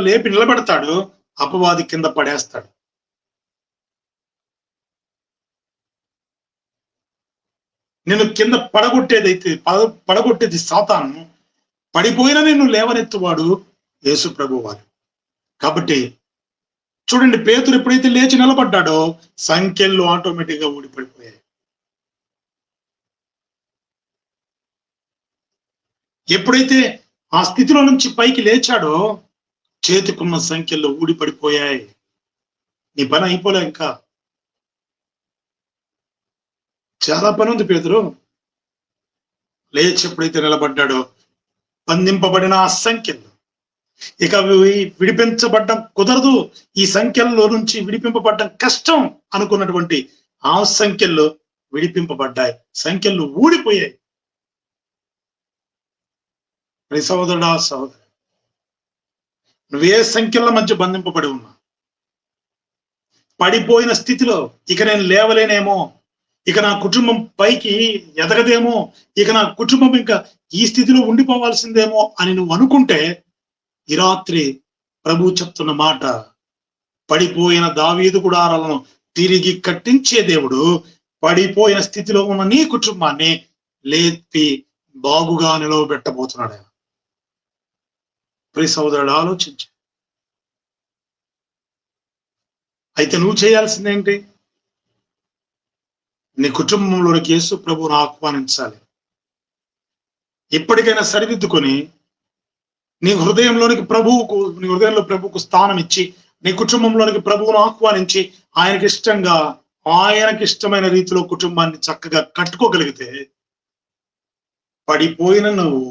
లేపి నిలబెడతాడు, అపవాది కింద పడేస్తాడు. నిన్ను కింద పడగొట్టేది సాతాను, పడిపోయిన నిన్ను లేవనెత్తువాడు యేసు ప్రభువారు. కాబట్టి చూడండి, పేతురు ఎప్పుడైతే లేచి నిలబడ్డాడో సంఖ్యలు ఆటోమేటిక్ గా ఊడిపడిపోయాయి. ఎప్పుడైతే ఆ స్థితిలో నుంచి పైకి లేచాడో చేతికున్న సంఖ్యలు ఊడిపడిపోయాయి. నీ పని అయిపోలే, ఇంకా చాలా పని ఉంది. పేతురు లేచి ఎప్పుడైతే నిలబడ్డాడో బంధింపబడిన ఆ సంఖ్యలు ఇక విడిపించబడ్డం కుదరదు, ఈ సంఖ్యల్లో నుంచి విడిపింపబడ్డం కష్టం అనుకున్నటువంటి ఆ సంఖ్యలు విడిపింపబడ్డాయి, సంఖ్యలు ఊడిపోయాయి. సహోదరుడా, సహోదరు, నువ్వే సంఖ్యల మధ్య బంధింపబడి ఉన్నా, పడిపోయిన స్థితిలో ఇక నేను లేవలేనేమో, ఇక నా కుటుంబం పైకి ఎదగదేమో, ఇక నా కుటుంబం ఇంకా ఈ స్థితిలో ఉండిపోవాల్సిందేమో అని నువ్వు అనుకుంటే, ఈ రాత్రి ప్రభు చెప్తున్న మాట, పడిపోయిన దావీదు గుడారాలను తిరిగి కట్టించే దేవుడు పడిపోయిన స్థితిలో ఉన్న నీ కుటుంబాన్ని లేపి బాగుగా నిలవబెట్టబోతున్నాడు. ప్రియ సోదరుడు, ఆలోచించు. అయితే నువ్వు చేయాల్సిందేంటి? నీ కుటుంబంలోనికి యేసు ప్రభువును ఆహ్వానించాలి. ఇప్పటికైనా సరిదిద్దుకొని నీ హృదయంలో ప్రభువుకు స్థానం ఇచ్చి, నీ కుటుంబంలోనికి ప్రభువును ఆహ్వానించి, ఆయనకి ఇష్టమైన రీతిలో కుటుంబాన్ని చక్కగా కట్టుకోగలిగితే, పడిపోయిన నువ్వు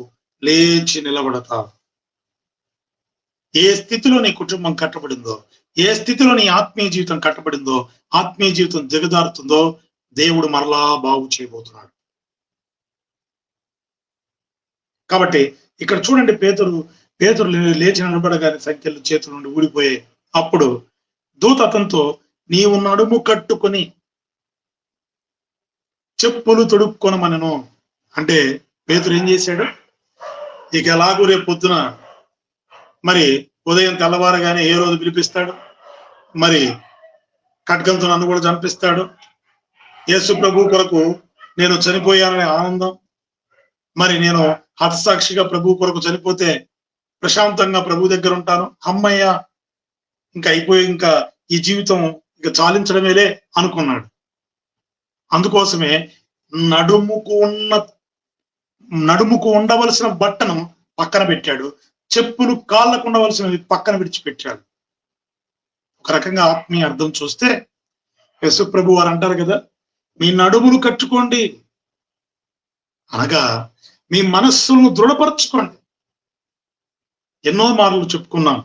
లేచి నిలబడతావు. ఏ స్థితిలో నీ కుటుంబం కట్టబడిందో, ఏ స్థితిలో నీ ఆత్మీయ జీవితం కట్టబడిందో, ఆత్మీయ జీవితం దిగజారుతుందో దేవుడు మరలా బాగు చేయబోతున్నాడు. కాబట్టి ఇక్కడ చూడండి, పేతురు లేచి నిలబడగానే సంఖ్యలు చేతుల నుండి ఊడిపోయాయి. అప్పుడు దూత అతనితో, నీవు నడుము కట్టుకొని చెప్పులు తొడుక్కొనమనెను. అంటే పేతురు ఏం చేశాడు? ఇక ఎలాగూ రేపు పొద్దున మరి ఉదయం తెల్లవారగానే ఏ రోజు పిలిపిస్తాడు, మరి ఖడ్గంతో నన్ను కూడా చంపిస్తాడు. యేసు ప్రభు కొరకు నేను చనిపోయాననే ఆనందం, మరి నేను హతసాక్షిగా ప్రభు కొరకు చనిపోతే ప్రశాంతంగా ప్రభు దగ్గర ఉంటాను, అమ్మయ్య ఇంకా అయిపోయి, ఇంకా ఈ జీవితం ఇక చాలించడమేలే అనుకున్నాడు. అందుకోసమే నడుముకు ఉండవలసిన బట్టను పక్కన పెట్టాడు, చెప్పులు కాళ్ళకు ఉండవలసినవి పక్కన విడిచిపెట్టాడు. ఒక రకంగా ఆత్మీయ అర్థం చూస్తే, యేసు ప్రభు వారు అంటారు కదా, మీ నడుములు కట్టుకోండి అనగా మీ మనస్సులను దృఢపరచుకోండి. ఎన్నో మార్లు చెప్పుకున్నాం,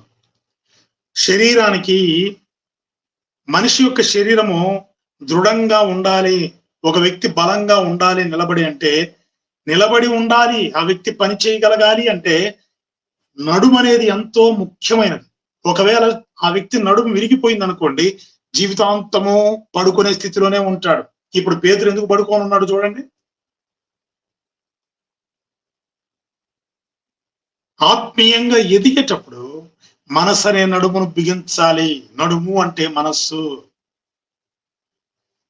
శరీరానికి, మనిషి యొక్క శరీరము దృఢంగా ఉండాలి, ఒక వ్యక్తి బలంగా ఉండాలి, నిలబడి ఉండాలి, ఆ వ్యక్తి పని చేయగలగాలి అంటే నడుము అనేది ఎంతో ముఖ్యమైనది. ఒకవేళ ఆ వ్యక్తి నడుము విరిగిపోయింది అనుకోండి, జీవితాంతము పడుకునే స్థితిలోనే ఉంటాడు. ఇప్పుడు పేతురు ఎందుకు పడుకొని ఉన్నాడు చూడండి. ఆత్మీయంగా ఎదిగేటప్పుడు మనసు అనే నడుమును బిగించాలి. నడుము అంటే మనస్సు.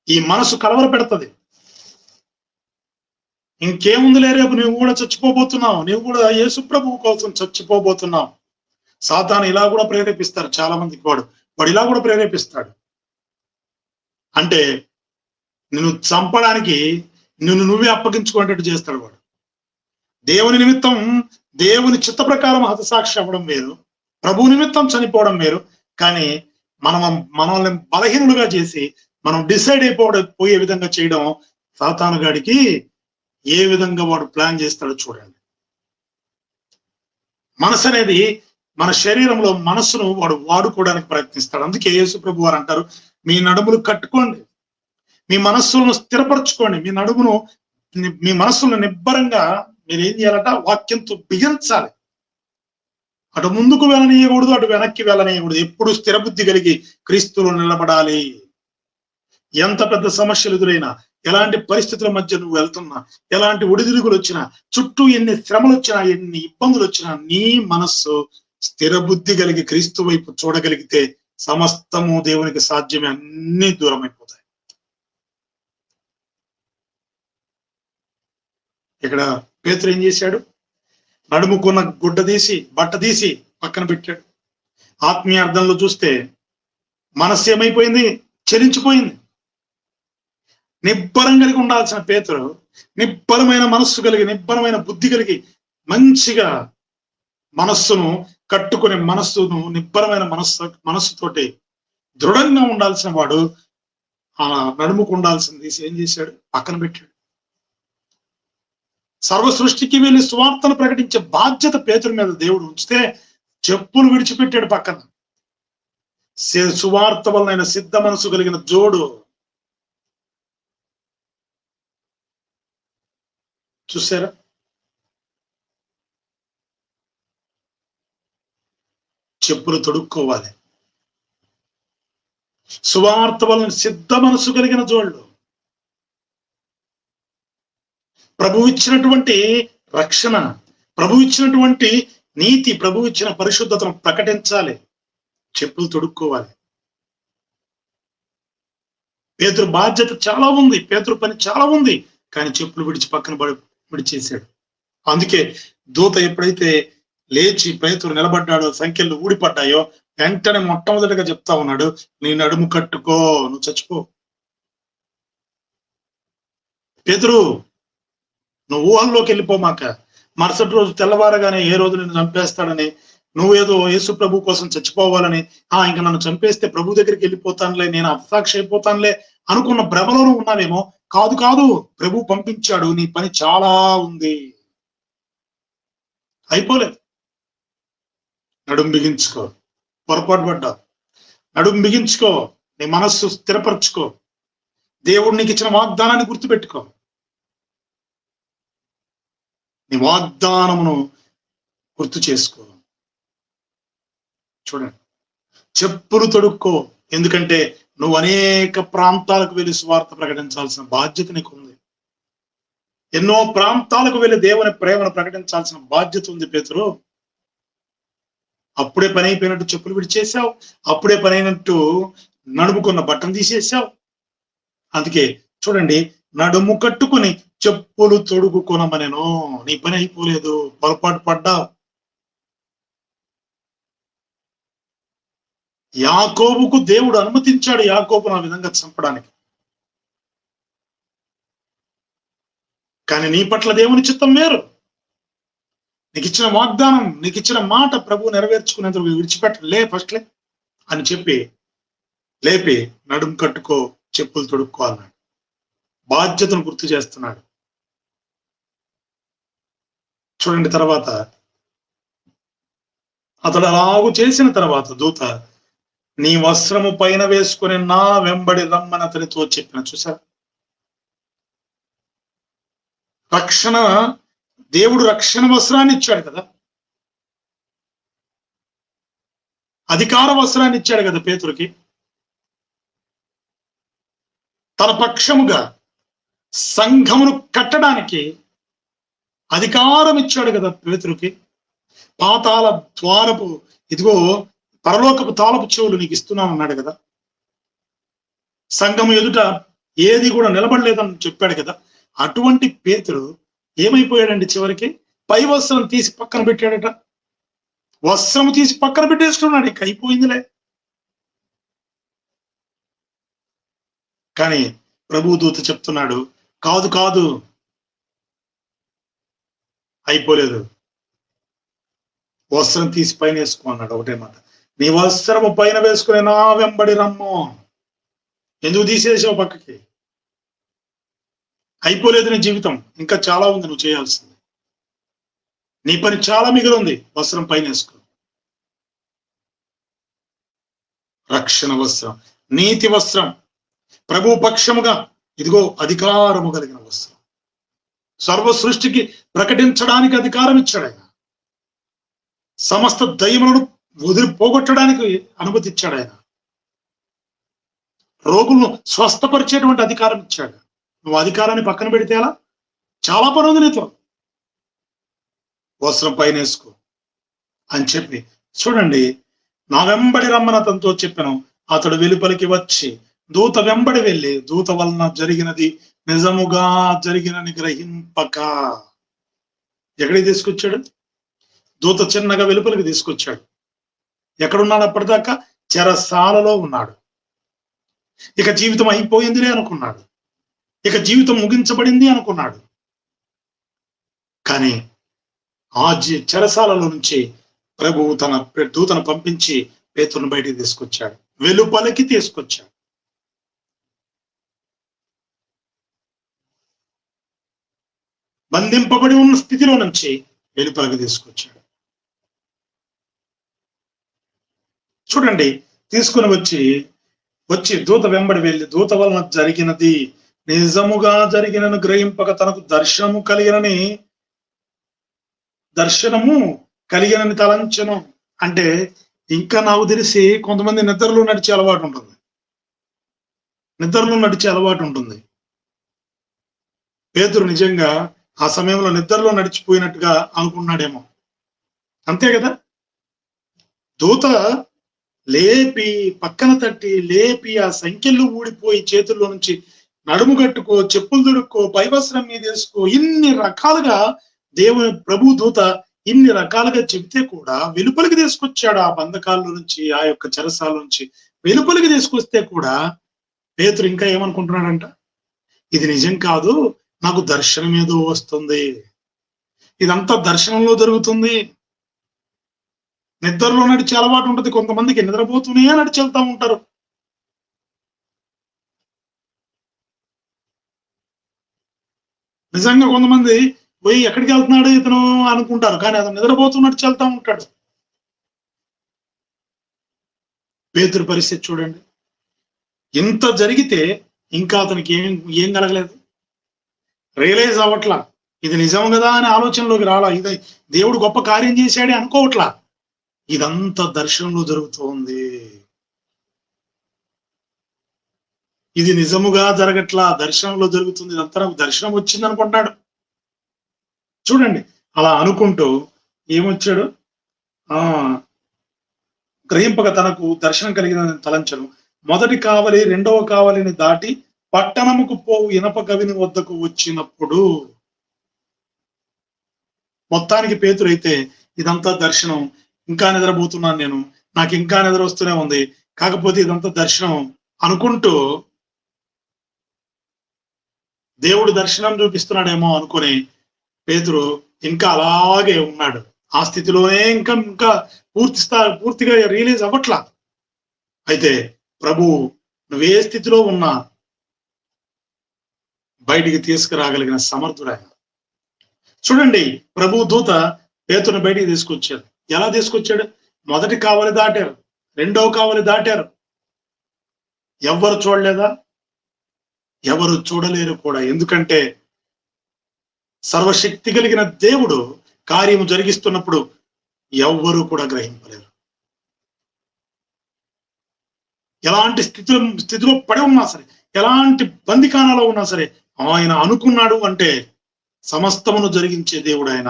ఈ మనసు కలవర పెడుతుంది. ఇంకేముందిలే, రేపు నువ్వు కూడా చచ్చిపోబోతున్నావు, నువ్వు కూడా యేసు ప్రభువు కోసం చచ్చిపోబోతున్నావు. సాతాను ఇలా కూడా ప్రేరేపిస్తారు చాలా మందికి. వాడు ఇలా కూడా ప్రేరేపిస్తాడు. అంటే నిన్ను చంపడానికి నిన్ను నువ్వే అప్పగించుకునేటట్టు చేస్తాడు వాడు. దేవుని నిమిత్తం, దేవుని చిత్త ప్రకారం హతసాక్షి అవ్వడం వేరు, ప్రభు నిమిత్తం చనిపోవడం వేరు. కానీ మనల్ని బలహీనులుగా చేసి మనం డిసైడ్ పోయే విధంగా చేయడం సాతాను గాడికి ఏ విధంగా వాడు ప్లాన్ చేస్తాడో చూడండి. మనసు అనేది, మన శరీరంలో మనస్సును వాడు వాడుకోవడానికి ప్రయత్నిస్తాడు. అందుకే యేసు ప్రభు వారు అంటారు, మీ నడుములు కట్టుకోండి, మీ మనస్సులను స్థిరపరచుకోండి, మీ మనస్సులను నిబ్బరంగా మీరు ఏం చేయాలంట, వాక్యంతో బిగించాలి. అటు ముందుకు వెళ్ళనీయకూడదు, అటు వెనక్కి వెళ్ళనీయకూడదు. ఎప్పుడు స్థిరబుద్ధి కలిగి క్రీస్తులో నిలబడాలి. ఎంత పెద్ద సమస్యలు ఎదురైనా, ఎలాంటి పరిస్థితుల మధ్య నువ్వు వెళ్తున్నా, ఎలాంటి ఒడిదుడుకులు వచ్చినా, చుట్టూ ఎన్ని శ్రమలు వచ్చినా, ఎన్ని ఇబ్బందులు వచ్చినా, నీ మనస్సు స్థిరబుద్ధి కలిగి క్రీస్తు వైపు చూడగలిగితే సమస్తము దేవునికి సాధ్యమే, అన్ని దూరం అయిపోతాయి. ఇక్కడ పేతురు ఏం చేశాడు? నడుముకున్న గుడ్డ తీసి, బట్ట తీసి పక్కన పెట్టాడు. ఆత్మీయ అర్థంలో చూస్తే మనస్సు ఏమైపోయింది? చలించిపోయింది. నిబ్బరం కలిగి ఉండాల్సిన పేతురు నిబ్బరమైన మనస్సు కలిగి, నిబ్బరమైన బుద్ధి కలిగి, మంచిగా మనస్సును కట్టుకునే మనస్సును, నిబ్బరమైన మనస్సుతోటి దృఢంగా ఉండాల్సిన వాడు ఆ నడుముకు ఉండాల్సింది ఏం చేశాడు? పక్కన పెట్టాడు. సర్వ సృష్టికి వెళ్ళి సువార్తను ప్రకటించే బాధ్యత పేతురు మీద దేవుడు ఉంచితే చెప్పులు విడిచిపెట్టాడు పక్కన. సువార్త వలన సిద్ధ మనసు కలిగిన జోడు చూసారా? చెప్పులు తొడుక్కోవాలి. సువార్త వలన సిద్ధ మనసు కలిగిన జోళ్ళు, ప్రభు ఇచ్చినటువంటి రక్షణ, ప్రభు ఇచ్చినటువంటి నీతి, ప్రభు ఇచ్చిన పరిశుద్ధతను ప్రకటించాలి. చెప్పులు తొడుక్కోవాలి. పేతురు బాధ్యత చాలా ఉంది, పేతురు పని చాలా ఉంది, కానీ చెప్పులు విడిచి పక్కన విడిచేశాడు. అందుకే దూత ఎప్పుడైతే లేచి పేతురు నిలబడ్డాడో, సంఖ్యలు ఊడిపడ్డాయో, వెంటనే మొట్టమొదటిగా చెప్తా ఉన్నాడు, నీ నడుము కట్టుకో, నువ్వు చచ్చిపో. పేతురు, నువ్వు ఊహల్లోకి వెళ్ళిపోమాక. మరుసటి రోజు తెల్లవారగానే ఏ రోజు నిన్ను చంపేస్తాడని, నువ్వేదో యేసు ప్రభు కోసం చచ్చిపోవాలని, ఇంకా నన్ను చంపేస్తే ప్రభు దగ్గరికి వెళ్ళిపోతానులే, నేను హతసాక్షి అయిపోతానులే అనుకున్న భ్రమలోనూ ఉన్నావేమో. కాదు కాదు, ప్రభు పంపించాడు, నీ పని చాలా ఉంది, అయిపోలేదు. నడుము బిగించుకో. పొరపాటు పడ్డావు, నడుము బిగించుకో, నీ మనస్సు స్థిరపరచుకో, దేవుడు నీకు ఇచ్చిన వాగ్దానాన్ని గుర్తుపెట్టుకో. నీ వాగ్దానమును గుర్తు చేసుకో. చూడండి, చెప్పులు తొడుక్కో. ఎందుకంటే నువ్వు అనేక ప్రాంతాలకు వెళ్ళి సువార్త ప్రకటించాల్సిన బాధ్యత నీకు ఉంది. ఎన్నో ప్రాంతాలకు వెళ్ళి దేవుని ప్రేమను ప్రకటించాల్సిన బాధ్యత ఉంది పేతురు. అప్పుడే పని అయిపోయినట్టు చెప్పులు విడిచేసావు, అప్పుడే పని అయినట్టు నడుముకున్న బట్టను తీసేసావు. అందుకే చూడండి, నడుము కట్టుకుని చెప్పులు తొడుగుకొనమనెను. నీ పని అయిపోలేదు, పొరపాటు పడ్డావు. యాకోబుకు దేవుడు అనుమతించాడు యాకోబును ఆ విధంగా చంపడానికి. కానీ నీ పట్ల దేవుని చిత్తం వేరు. నీకు ఇచ్చిన వాగ్దానం, నీకు ఇచ్చిన మాట ప్రభు నెరవేర్చుకునేందుకు విడిచిపెట్టలే, ఫస్ట్లే అని చెప్పి లేపి నడుము కట్టుకో, చెప్పులు తొడుక్కో అన్నాడు. బాధ్యతను గుర్తు చేస్తున్నాడు. చూడండి, తర్వాత అతడు అలాగూ చేసిన తర్వాత దూత, నీ వస్త్రము పైన వేసుకుని నా వెంబడి రమ్మని అతనితో చెప్పిన. చూసారా, రక్షణ, దేవుడు రక్షణ వస్త్రాన్ని ఇచ్చాడు కదా, అధికార వస్త్రాన్ని ఇచ్చాడు కదా పేతురుకి. తన పక్షముగా సంఘమును కట్టడానికి అధికారం ఇచ్చాడు కదా పేతురుకి. పాతాళ ద్వారపు, ఇదిగో పరలోకపు తాళపు చెవులు నీకు ఇస్తున్నాను అన్నాడు కదా. సంఘము ఎదుట ఏది కూడా నిలబడలేదని చెప్పాడు కదా. అటువంటి పేతురు ఏమైపోయాడండి చివరికి? పై వస్త్రం తీసి పక్కన పెట్టాడట. వస్త్రం తీసి పక్కన పెట్టేసుకున్నాడు, ఇక అయిపోయిందిలే. కానీ ప్రభు దూత చెప్తున్నాడు, కాదు కాదు, అయిపోలేదు. వస్త్రం తీసి పైన వేసుకో అన్నాడు. ఒకటే మాట, నీ వస్త్రము పైన వేసుకునే నా వెంబడి రమ్ము. ఎందుకు తీసేసావు పక్కకి? అయిపోలేదు నీ జీవితం, ఇంకా చాలా ఉంది నువ్వు చేయాల్సింది. నీ పని చాలా మిగిలి ఉంది. వస్త్రం పైన వేసుకో. రక్షణ వస్త్రం, నీతి వస్త్రం, ప్రభు పక్షముగా ఇదిగో అధికారము కలిగిన వస్త్రం. సర్వ సృష్టికి ప్రకటించడానికి అధికారం ఇచ్చాడు ఆయన. సమస్త దయ్యములను పోగొట్టడానికి అనుమతి ఇచ్చాడు ఆయన. రోగులను స్వస్థపరిచేటువంటి అధికారం ఇచ్చాడు. నువ్వు అధికారాన్ని పక్కన పెడితే ఎలా? చాలా పని ఉంది నీతో. వస్త్రం పైన వేసుకో అని చెప్పి చూడండి, నా వెంబడి రమ్మని అతనితో చెప్పాను. అతడు వెలుపలికి వచ్చి దూత వెంబడి వెళ్ళి దూత వలన జరిగినది నిజముగా జరిగినని గ్రహింపక. ఎక్కడికి తీసుకొచ్చాడు? దూత చిన్నగా వెలుపలికి తీసుకొచ్చాడు. ఎక్కడున్నాడు అప్పటిదాకా? చెరసాలలో ఉన్నాడు. ఇక జీవితం అయిపోయిందిలే అనుకున్నాడు, ఇక జీవితం ముగించబడింది అనుకున్నాడు. కానీ ఆ చెరసాలలో నుంచి ప్రభువు తన దూతను పంపించి పేతురును బయటికి తీసుకొచ్చాడు, వెలుపలికి తీసుకొచ్చాడు. బంధింపబడి ఉన్న స్థితిలో నుంచి వెలుపలికి తీసుకొచ్చాడు. చూడండి, తీసుకుని వచ్చి దూత వెంబడి వెళ్ళి దూత వలన జరిగినది నిజముగా జరిగినను గ్రహింపక తనకు దర్శనము కలిగినని తలంచను. అంటే ఇంకా నాకు తెలిసి కొంతమంది నిద్రలో నడిచే అలవాటు ఉంటుంది. పేతురు నిజంగా ఆ సమయంలో నిద్రలో నడిచిపోయినట్టుగా అనుకున్నాడేమో. అంతే కదా. దూత లేపి పక్కన తట్టి లేపి ఆ సంఖ్యలు ఊడిపోయి చేతుల్లో నుంచి నడుము కట్టుకో, చెప్పులు దొడుక్కో, పైవస్త్రం మీద వేసుకో, ఇన్ని రకాలుగా దేవుని ప్రభు దూత ఇన్ని రకాలుగా చెబితే కూడా వెలుపలికి తీసుకొచ్చాడు. ఆ బంధకాల నుంచి, ఆ యొక్క చెరసాల నుంచి వెలుపలికి తీసుకొస్తే కూడా పేతురు ఇంకా ఏమనుకుంటున్నాడంట? ఇది నిజం కాదు, నాకు దర్శనం ఏదో వస్తుంది, ఇదంతా దర్శనంలో జరుగుతుంది. నిద్రలో నడిచే అలవాటు ఉంటుంది కొంతమందికి, నిద్రపోతూనే నడిచి వెళ్తా ఉంటారు. నిజంగా కొంతమంది పోయి ఎక్కడికి వెళ్తున్నాడు ఇతను అనుకుంటారు, కానీ అతను నిద్రపోతూ నడిచి వెళ్తా ఉంటాడు. పేతురు పరిస్థితి చూడండి. ఇంత జరిగితే ఇంకా అతనికి ఏం కలగలేదు, రియలైజ్ అవ్వట్లా, ఇది నిజం కదా అని ఆలోచనలోకి రాలా, ఇది దేవుడు గొప్ప కార్యం చేశాడే అనుకోవట్లా. ఇదంతా దర్శనంలో జరుగుతోంది, ఇది నిజముగా జరగట్లా, దర్శనంలో జరుగుతుంది, ఇదంతా నాకు దర్శనం వచ్చింది అనుకుంటాడు. చూడండి, అలా అనుకుంటూ ఏమొచ్చాడు? గ్రహింపక తనకు దర్శనం కలిగిన తలంచను. మొదటి కావలి రెండవ కావలిని దాటి పట్టణముకు పోవు ఇనప గవిని వద్దకు వచ్చినప్పుడు, మొత్తానికి పేతురైతే ఇదంతా దర్శనం, ఇంకా నిద్రపోతున్నాను నేను, నాకు ఇంకా నిద్ర వస్తూనే ఉంది, కాకపోతే ఇదంతా దర్శనం అనుకుంటూ దేవుడు దర్శనం చూపిస్తున్నాడేమో అనుకుని పేతురు ఇంకా అలాగే ఉన్నాడు. ఆ స్థితిలోనే ఇంకా పూర్తిగా రియలైజ్ అవ్వట్లా. అయితే ప్రభు నువ్వే స్థితిలో ఉన్నా బయటికి తీసుకురాగలిగిన సమర్థుడు ఆయన. చూడండి, ప్రభు దూత పేతురుని బయటికి తీసుకొచ్చాడు. ఎలా తీసుకొచ్చాడు? మొదటి కావలి దాటారు, రెండవ కావలి దాటారు. ఎవ్వరు చూడలేదా? ఎవరు చూడలేరు కూడా. ఎందుకంటే సర్వశక్తి కలిగిన దేవుడు కార్యము జరిగిస్తున్నప్పుడు ఎవ్వరూ కూడా గ్రహింపలేరు. ఎలాంటి స్థితిలో పడి ఉన్నా సరే, ఎలాంటి బందికానాలో ఉన్నా సరే, ఆయన అనుకున్నాడు అంటే సమస్తమును జరిగించే దేవుడు ఆయన,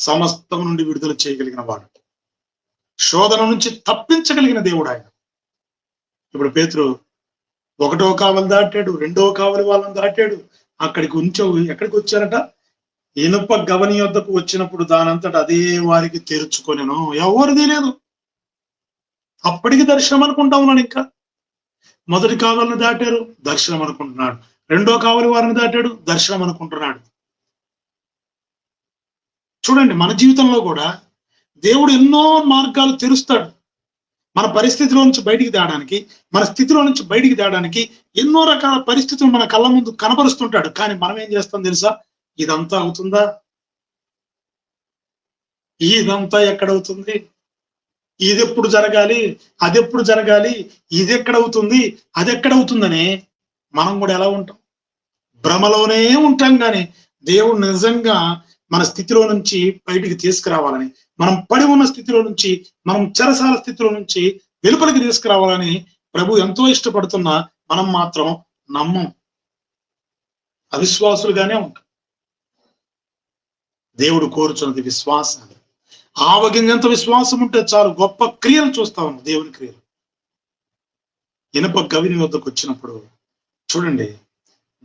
సమస్తము నుండి విడుదల చేయగలిగిన వాడు, శోధన నుంచి తప్పించగలిగిన దేవుడు ఆయన. ఇప్పుడు పేతురు ఒకటో కావలి దాటాడు, రెండో కావలి వాళ్ళని దాటాడు. ఎక్కడికి వచ్చారట? ఇనుప గవని యొద్దకు వచ్చినప్పుడు దానంతట అదే వారికి తెరుచుకొనెను. ఎవరు తెలియదు. అప్పటికి దర్శనం అనుకుంటా ఉన్నాడు. ఇంకా మొదటి కావలిని దాటారు, దర్శనం అనుకుంటున్నాడు. రెండో కావలి వారిని దాటాడు, దర్శనం అనుకుంటున్నాడు. చూడండి, మన జీవితంలో కూడా దేవుడు ఎన్నో మార్గాలు తెరుస్తాడు. మన పరిస్థితిలో నుంచి బయటికి తేడానికి, మన స్థితిలో నుంచి బయటికి తేడానికి ఎన్నో రకాల పరిస్థితులు మన కళ్ళ ముందు కనపరుస్తుంటాడు. కానీ మనం ఏం చేస్తాం తెలుసా? ఇదంతా అవుతుందా? ఇదంతా ఎక్కడవుతుంది? ఇది ఎప్పుడు జరగాలి, అది ఎప్పుడు జరగాలి, ఇది ఎక్కడవుతుంది, అది ఎక్కడవుతుందని మనం కూడా ఎలా ఉంటాం? భ్రమలోనే ఉంటాం. కానీ దేవుడు నిజంగా మన స్థితిలో నుంచి బయటికి తీసుకురావాలని, మనం పడి ఉన్న స్థితిలో నుంచి, మనం చెరసాల స్థితిలో నుంచి వెలుపలికి తీసుకురావాలని ప్రభు ఎంతో ఇష్టపడుతున్నా మనం మాత్రం నమ్మం, అవిశ్వాసులుగానే ఉంటాం. దేవుడు కోరుచున్నది విశ్వాసం. ఆవగింజంత విశ్వాసం ఉంటే చాలు, గొప్ప క్రియలు చూస్తా ఉన్నాం, దేవుని క్రియలు. ఇనుప గవిని వద్దకు వచ్చినప్పుడు చూడండి,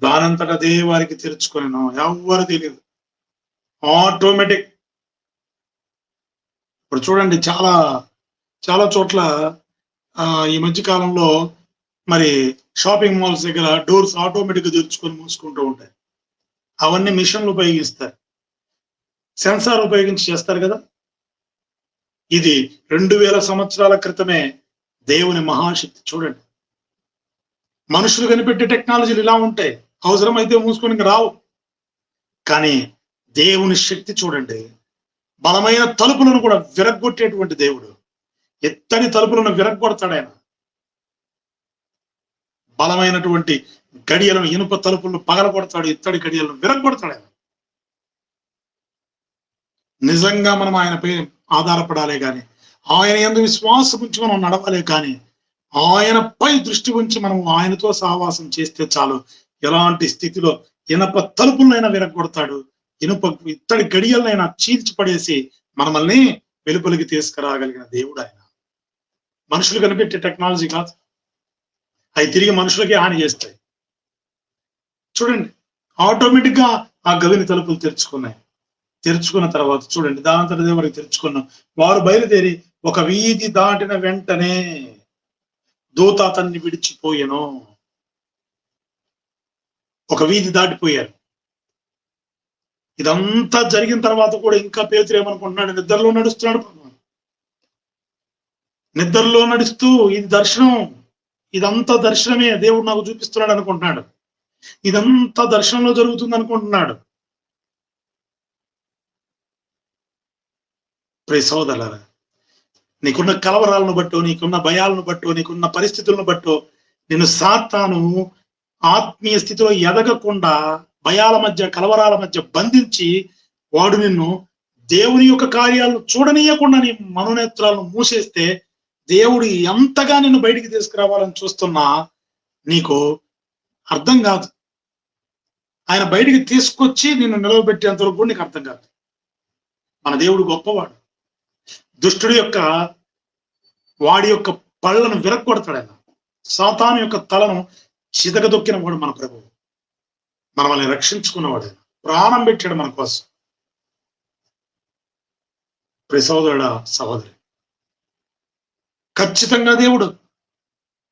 దానంతట అదే వారికి తెరుచుకొనెను. ఎవ్వరు తెలియదు, ఆటోమేటిక్. ఇప్పుడు చూడండి, చాలా చాలా చోట్ల ఈ మధ్య కాలంలో మరి షాపింగ్ మాల్స్ దగ్గర డోర్స్ ఆటోమేటిక్ గా తెరుచుకొని మూసుకుంటూ ఉంటాయి. అవన్నీ మిషన్లు ఉపయోగిస్తారు, సెన్సార్ ఉపయోగించి చేస్తారు కదా. ఇది 2000 సంవత్సరాల క్రితమే దేవుని మహాశక్తి. చూడండి, మనుషులు కనిపెట్టే టెక్నాలజీలు ఇలా ఉంటాయి, అవసరమైతే మూసుకొని రావు. కానీ దేవుని శక్తి చూడండి, బలమైన తలుపులను కూడా విరగ్గొట్టేటువంటి దేవుడు. ఎత్తడి తలుపులను విరగ్గొడతాడు ఆయన. బలమైనటువంటి గడియలను, ఇనుప తలుపులను పగలగొడతాడు, ఎత్తడి గడియలను విరగ్గొడతాడు ఆయన. నిజంగా మనం ఆయనపై ఆధారపడాలే కానీ, ఆయన యందు విశ్వాసం ఉంచి మనం నడవాలే కానీ, ఆయనపై దృష్టి ఉంచి మనం ఆయనతో సహవాసం చేస్తే చాలు. ఎలాంటి స్థితిలో ఇనప తలుపులనైనా విరగొడతాడు, ఇత్తడి గడియలనైనా చీల్చి పడేసి మనల్ని వెలుపలికి తీసుకురాగలిగిన దేవుడు ఆయన. మనుషులు కనిపెట్టే టెక్నాలజీ కాదు, అవి తిరిగి మనుషులకి హాని చేస్తాయి. చూడండి, ఆటోమేటిక్ గా ఆ గవిని తలుపులు తెరుచుకున్నాయి. తెరుచుకున్న తర్వాత చూడండి, దానంతట వరకు తెరుచుకున్నాం. వారు బయలుదేరి ఒక వీధి దాటిన వెంటనే దూత అతన్ని విడిచిపోయెను. ఒక వీధి దాటిపోయారు. ఇదంతా జరిగిన తర్వాత కూడా ఇంకా పేతురు ఏమనుకుంటున్నాడు? నిద్రలో నడుస్తున్నాడు. నిద్రలో నడుస్తూ ఇది దర్శనం, ఇదంతా దర్శనమే, దేవుడు నాకు చూపిస్తున్నాడు అనుకుంటున్నాడు. ఇదంతా దర్శనంలో జరుగుతుంది అనుకుంటున్నాడు. ప్రియ సోదరులారా, నీకున్న కలవరాలను బట్టో, నీకున్న భయాలను బట్టో, నీకున్న పరిస్థితులను బట్టో నిన్ను సాతాను ఆత్మీయ స్థితిలో ఎదగకుండా భయాల మధ్య, కలవరాల మధ్య బంధించి వాడు నిన్ను దేవుని యొక్క కార్యాలను చూడనీయకుండా నీ మనోనేత్రాలను మూసేస్తే, దేవుడు ఎంతగా నిన్ను బయటికి తీసుకురావాలని చూస్తున్నా నీకు అర్థం కాదు. ఆయన బయటికి తీసుకొచ్చి నిన్ను నిలవబెట్టేంత వరకు కూడా నీకు అర్థం కాదు. మన దేవుడు గొప్పవాడు. దుష్టుడి యొక్క వాడి యొక్క పళ్ళను విరగొడతాడు ఆయన. సాతాను యొక్క తలను చితకదొక్కిన వాడు మన ప్రభువు. మనల్ని రక్షించుకున్నవాడు ఆయన. ప్రాణం పెట్టాడు మన కోసం. ప్రియ సహోదరుడా, సహోదరి, ఖచ్చితంగా దేవుడు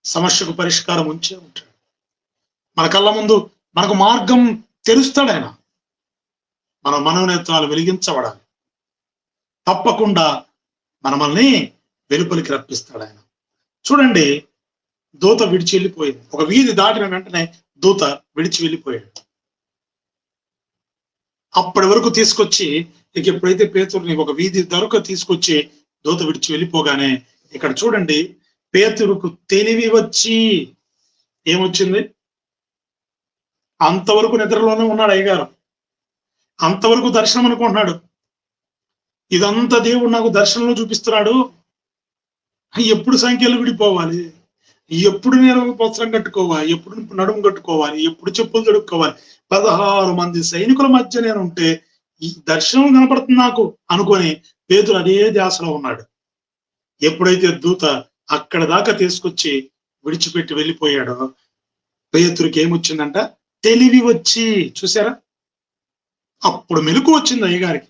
సమస్యకు పరిష్కారం ఉంచే ఉంటాడు. మన కళ్ళ ముందు మనకు మార్గం తెరుస్తాడు ఆయన. మన మనోనేత్రాలు వెలిగించబడాలి. తప్పకుండా మనల్ని వెలుపలికి రప్పిస్తాడు ఆయన. చూడండి, దూత విడిచి వెళ్ళిపోయింది. ఒక వీధి దాటిన వెంటనే దూత విడిచి వెళ్ళిపోయాడు. అప్పటి వరకు తీసుకొచ్చి, ఇక ఎప్పుడైతే పేతురుని ఒక వీధి దొరక తీసుకొచ్చి దూత విడిచి వెళ్ళిపోగానే, ఇక్కడ చూడండి, పేతురుకు తెలివి వచ్చి ఏమొచ్చింది? అంతవరకు నిద్రలోనే ఉన్నాడు అయ్యగారు. అంతవరకు దర్శనం అనుకుంటున్నాడు. ఇదంతా దేవుడు నాకు దర్శనంలో చూపిస్తున్నాడు. ఎప్పుడు సంఖ్యలు విడిపోవాలి, ఎప్పుడు నేను వస్త్రం కట్టుకోవాలి, ఎప్పుడు నడుము కట్టుకోవాలి, ఎప్పుడు చెప్పులు తొడుక్కోవాలి, 16 మంది సైనికుల మధ్య నేను ఉంటే ఈ దర్శనం కనపడుతుంది నాకు అనుకొని పేతురు అదే ధ్యాసలో ఉన్నాడు. ఎప్పుడైతే దూత అక్కడ దాకా తీసుకొచ్చి విడిచిపెట్టి వెళ్ళిపోయాడో, పేతురుకి ఏమొచ్చిందంట? తెలివి వచ్చి. చూసారా? అప్పుడు మెలకు వచ్చింది అయ్యగారికి.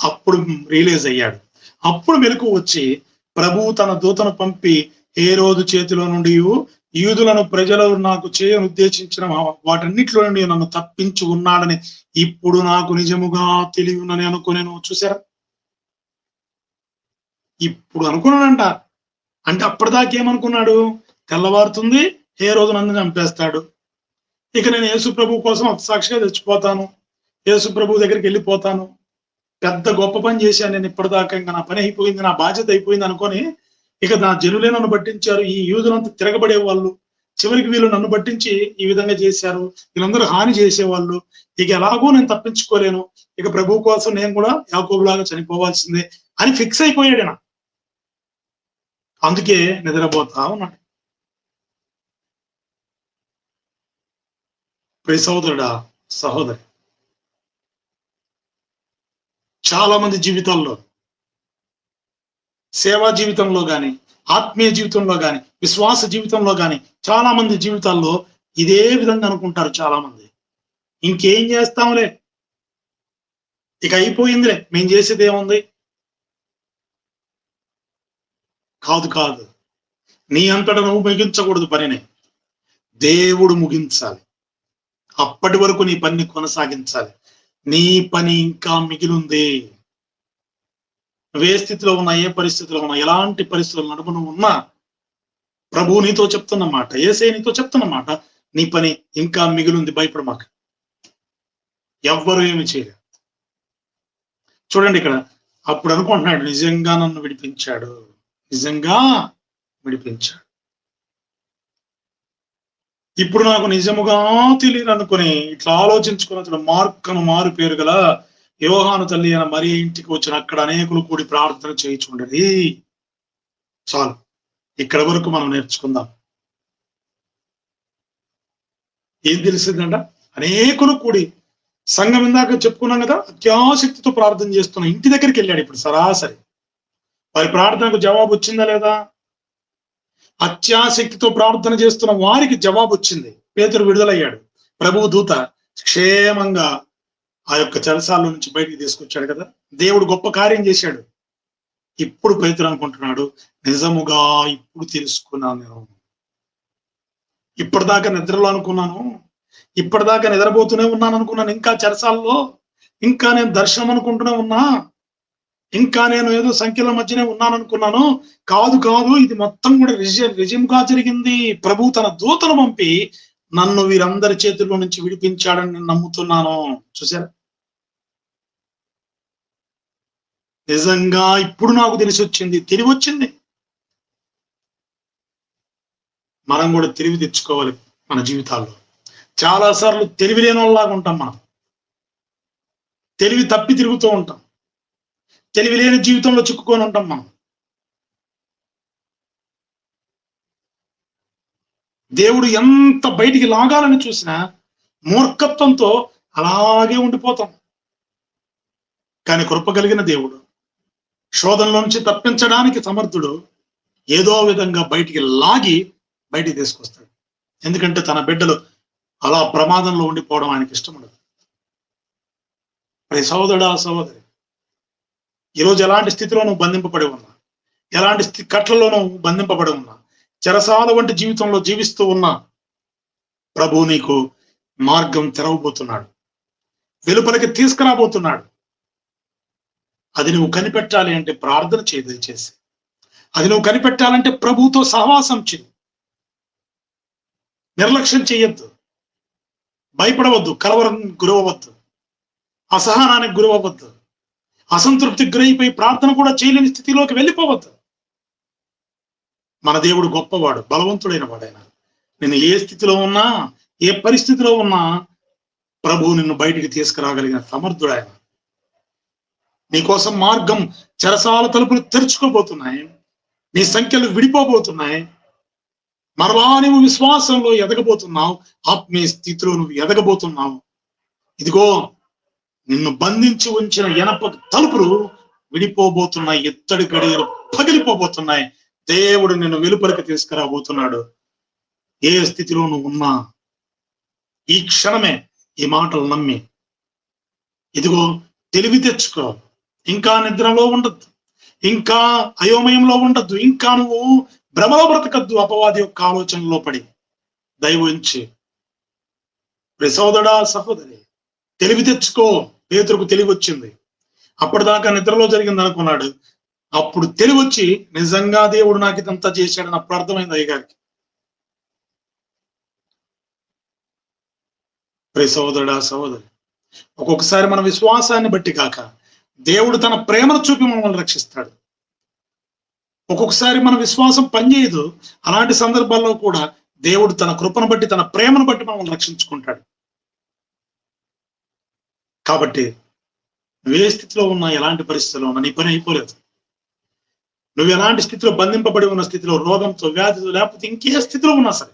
అప్పుడు రియలైజ్ అయ్యాడు. అప్పుడు మెలకు వచ్చి ప్రభువు తన దూతను పంపి హేరోదు చేతిలో నుండి యూదులను ప్రజలు నాకు చేయను ఉద్దేశించిన వాటన్నిటిలో నుండి నన్ను తప్పించి ఉన్నాడని ఇప్పుడు నాకు నిజముగా తెలియనని అనుకునేను. చూసారా? ఇప్పుడు అనుకున్నాడంట. అంటే అప్పటిదాకా ఏమనుకున్నాడు? తెల్లవారుతుంది, హేరోదు నన్ను చంపేస్తాడు, ఇక నేను యేసు ప్రభు కోసం సాక్షిగా తెచ్చిపోతాను, యేసు ప్రభు దగ్గరికి వెళ్ళిపోతాను, పెద్ద గొప్ప పని చేశాను నేను ఇప్పటిదాకా, ఇంకా నా పని అయిపోయింది, నా బాధ్యత అయిపోయింది అనుకొని ఇక నా జనులే నన్ను పట్టించారు, ఈ యూదులంతా తిరగబడే వాళ్ళు, చివరికి వీళ్ళు నన్ను పట్టించి ఈ విధంగా చేశారు, వీళ్ళందరూ హాని చేసేవాళ్ళు, ఇక ఎలాగో నేను తప్పించుకోలేను, ఇక ప్రభు కోసం నేను కూడా యాకోబులాగా చనిపోవాల్సిందే అని ఫిక్స్ అయిపోయాడు. అందుకే నిద్రపోతా ఉన్నాడు. ప్రియ సహోదరుడా, సహోదరి, చాలా మంది జీవితాల్లో, సేవా జీవితంలో గాని, ఆత్మీయ జీవితంలో గాని, విశ్వాస జీవితంలో గాని, చాలా మంది జీవితాల్లో ఇదే విధంగా అనుకుంటారు. చాలా మంది ఇంకేం చేస్తాంలే, ఇక అయిపోయిందిలే, మేము చేసేది ఏముంది. కాదు కాదు, నీ అంతటా నువ్వు ముగించకూడదు పనిని, దేవుడు ముగించాలి. అప్పటి వరకు నీ పని కొనసాగించాలి. నీ పని ఇంకా మిగిలింది. నువ్వే స్థితిలో ఉన్నా, ఏ పరిస్థితిలో ఉన్నా, ఎలాంటి పరిస్థితుల నడుమును ఉన్నా, ప్రభువు నీతో చెప్తున్నమాట, యేసయ్య నీతో చెప్తున్నమాట, నీ పని ఇంకా మిగిలింది, భయపడమాక. ఎవ్వరు ఏమి చేయలేదు. చూడండి ఇక్కడ, అప్పుడు అనుకుంటున్నాడు, నిజంగా నన్ను విడిపించాడు, నిజంగా విడిపించాడు, ఇప్పుడు నాకు నిజముగా తెలియదు అనుకుని ఇట్లా ఆలోచించుకున్న అతడు మార్కను మారు పేరు గల యోహాను తల్లి అయిన మరి ఇంటికి వచ్చిన అక్కడ అనేకులు కూడి ప్రార్థన చేయించుండేది. చాలు, ఇక్కడ వరకు మనం నేర్చుకుందాం. ఏం తెలిసిందంట? అనేకులు కూడి, సంఘం ఇందాక చెప్పుకున్నాం కదా, అత్యాసక్తితో ప్రార్థన చేస్తున్నాం. ఇంటి దగ్గరికి వెళ్ళాడు. ఇప్పుడు సరాసరి వారి ప్రార్థనకు జవాబు వచ్చిందా లేదా? అత్యాసక్తితో ప్రార్థన చేస్తున్న వారికి జవాబు వచ్చింది. పేతురు విడుదలయ్యాడు. ప్రభువు దూత క్షేమంగా ఆ యొక్క చెరసాల నుంచి బయటికి తీసుకొచ్చాడు కదా. దేవుడు గొప్ప కార్యం చేశాడు. ఇప్పుడు పేతురు అనుకుంటున్నాడు, నిజముగా ఇప్పుడు తెలుసుకున్నాను నేను, ఇప్పటిదాకా నిద్రలో అనుకున్నాను, ఇప్పటిదాకా నిద్రపోతూనే ఉన్నాను అనుకున్నాను, ఇంకా చెరసాల్లో, ఇంకా నేను దర్శనం అనుకుంటూనే ఉన్నా, ఇంకా నేను ఏదో సంఖ్యల మధ్యనే ఉన్నాను అనుకున్నాను. కాదు కాదు, ఇది మొత్తం కూడా నిజంగా జరిగింది. ప్రభు తన దూతను పంపి నన్ను వీరందరి చేతుల్లో నుంచి విడిపించాడని నేను నమ్ముతున్నాను. చూసారా? నిజంగా ఇప్పుడు నాకు తెలిసి వచ్చింది, తెలివి వచ్చింది. మనం కూడా తెలివి తెచ్చుకోవాలి మన జీవితాల్లో. చాలా సార్లు తెలివి లేని వాళ్ళలాగా ఉంటాం. మనం తెలివి తప్పి తిరుగుతూ ఉంటాం, తెలివి లేని జీవితంలో చిక్కుకొని ఉంటాం. మనం దేవుడు ఎంత బయటికి లాగాలని చూసినా మూర్ఖత్వంతో అలాగే ఉండిపోతాం. కానీ కృప కలిగిన దేవుడు శోధనలో నుంచి తప్పించడానికి సమర్థుడు. ఏదో విధంగా బయటికి లాగి బయటికి తీసుకొస్తాడు. ఎందుకంటే తన బిడ్డలు అలా ప్రమాదంలో ఉండిపోవడం ఆయనకి ఇష్టం ఉండదు. మరి సహోదరుడా, సహోదరి, ఈరోజు ఎలాంటి స్థితిలో నువ్వు బంధింపబడి ఉన్నా, ఎలాంటి కట్లలో నువ్వు బంధింపబడి ఉన్నా, చెరసాల వంటి జీవితంలో జీవిస్తూ ఉన్నా, ప్రభు నీకు మార్గం తెరవబోతున్నాడు, వెలుపలికి తీసుకురాబోతున్నాడు. అది నువ్వు కనిపెట్టాలి అంటే ప్రార్థన చేసి, అది నువ్వు కనిపెట్టాలంటే ప్రభువుతో సహవాసం చేయి. నిర్లక్ష్యం చేయొద్దు, భయపడవద్దు, కలవరం గురవద్దు, అసహనానికి గురవద్దు, అసంతృప్తికి గురైపోయి ప్రార్థన కూడా చేయలేని స్థితిలోకి వెళ్ళిపోవద్దు. మన దేవుడు గొప్పవాడు, బలవంతుడైన వాడైనా. నేను ఏ స్థితిలో ఉన్నా, ఏ పరిస్థితిలో ఉన్నా, ప్రభువు నిన్ను బయటికి తీసుకురాగలిగిన సమర్థుడాయన. నీకోసం మార్గం, చెరసాల తలుపులు తెరుచుకోబోతున్నాయి, నీ సంఖ్యలు విడిపోబోతున్నాయి. మరలా నువ్వు విశ్వాసంలో ఎదగబోతున్నావు, ఆత్మీయ స్థితిలో నువ్వు ఎదగబోతున్నావు. ఇదిగో నిన్ను బంధించి ఉంచిన ఎనప తలుపులు విడిపోబోతున్నాయి, ఎత్తడి గడియలు పగిలిపోబోతున్నాయి. దేవుడు నిన్ను వెలుపలికి తీసుకురాబోతున్నాడు. ఏ స్థితిలో నువ్వు ఉన్నా ఈ క్షణమే ఈ మాటలు నమ్మి ఇదిగో తెలివి తెచ్చుకో. ఇంకా నిద్రలో ఉండద్దు, ఇంకా అయోమయంలో ఉండద్దు, ఇంకా నువ్వు భ్రమలో బ్రతకద్దు అపవాది యొక్క ఆలోచనలో పడి. దైవంచి సోదరా సహోదరి తెలివి తెచ్చుకో. పేతురుకు తెలివి వచ్చింది. అప్పటిదాకా నిద్రలో జరిగింది అనుకున్నాడు. అప్పుడు తెలివి వచ్చి నిజంగా దేవుడు నాకు ఇదంతా చేశాడని అప్పుడు అర్థమైంది అయ్యగారికి. సోదరుడా సహోదరి, ఒక్కొక్కసారి మన విశ్వాసాన్ని బట్టి కాక దేవుడు తన ప్రేమను చూపి మనల్ని రక్షిస్తాడు. ఒక్కొక్కసారి మన విశ్వాసం పనిచేయదు. అలాంటి సందర్భాల్లో కూడా దేవుడు తన కృపను బట్టి, తన ప్రేమను బట్టి మనల్ని రక్షించుకుంటాడు. కాబట్టి నువ్వు ఏ స్థితిలో ఉన్నా, ఎలాంటి పరిస్థితిలో ఉన్నా నీ పని అయిపోలేదు. నువ్వు ఎలాంటి స్థితిలో బంధింపబడి ఉన్న స్థితిలో, రోగంతో, వ్యాధితో, లేకపోతే ఇంకే స్థితిలో ఉన్నా సరే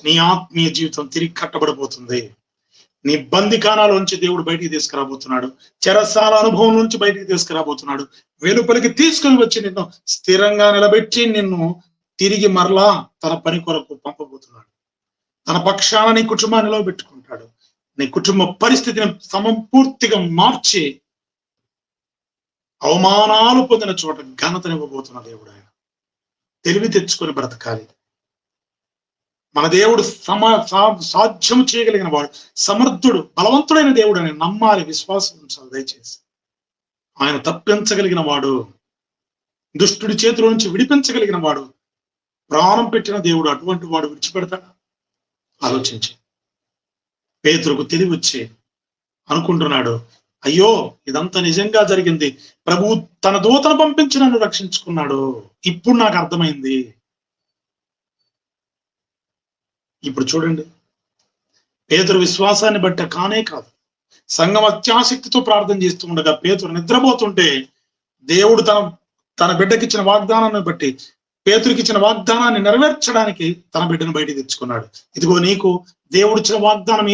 నీ ఆత్మీయ జీవితం తిరిగి కట్టబడిపోతుంది. నీ బందికానాలోంచి దేవుడు బయటికి తీసుకురాబోతున్నాడు. చెరసాల అనుభవం నుంచి బయటికి తీసుకురాబోతున్నాడు. వెలుపలికి తీసుకుని వచ్చి నిన్ను స్థిరంగా నిలబెట్టి నిన్ను తిరిగి మరలా తన పని కొరకు పంపబోతున్నాడు. తన పక్షాన నీ కుటుంబాన్ని నిలబెట్టుకుంటాడు. నీ కుటుంబ పరిస్థితిని సమపూర్తిగా మార్చి అవమానాలు పొందిన చోట ఘనతనివ్వబోతున్న దేవుడు ఆయన. తెలివి తెచ్చుకొని బ్రతకాలి. మన దేవుడు సాధ్యం చేయగలిగిన వాడు, సమర్థుడు, బలవంతుడైన దేవుడు అని నమ్మాలి, విశ్వాసం ఉంచాలి. దయచేసి ఆయన తప్పించగలిగిన వాడు, దుష్టుడి చేతిలో నుంచి విడిపించగలిగిన వాడు, ప్రాణం పెట్టిన దేవుడు. అటువంటి వాడు విడిచిపెడతాడా? ఆలోచించి. పేతురుకు తెలివి వచ్చి అనుకుంటున్నాడు, అయ్యో ఇదంతా నిజంగా జరిగింది, ప్రభువు తన దూతను పంపించి నన్ను రక్షించుకున్నాడు, ఇప్పుడు నాకు అర్థమైంది. ఇప్పుడు చూడండి, పేతురు విశ్వాసాన్ని బట్టి కానే కాదు, సంఘం అత్యాసక్తితో ప్రార్థన చేస్తూ ఉండగా పేతురు నిద్రపోతుంటే దేవుడు తన బిడ్డకిచ్చిన వాగ్దానాన్ని బట్టి, పేతురికి ఇచ్చిన వాగ్దానాన్ని నెరవేర్చడానికి తన బిడ్డను బయటికి తెచ్చుకున్నాడు. ఇదిగో నీకు దేవుడిచ్చిన వాగ్దానం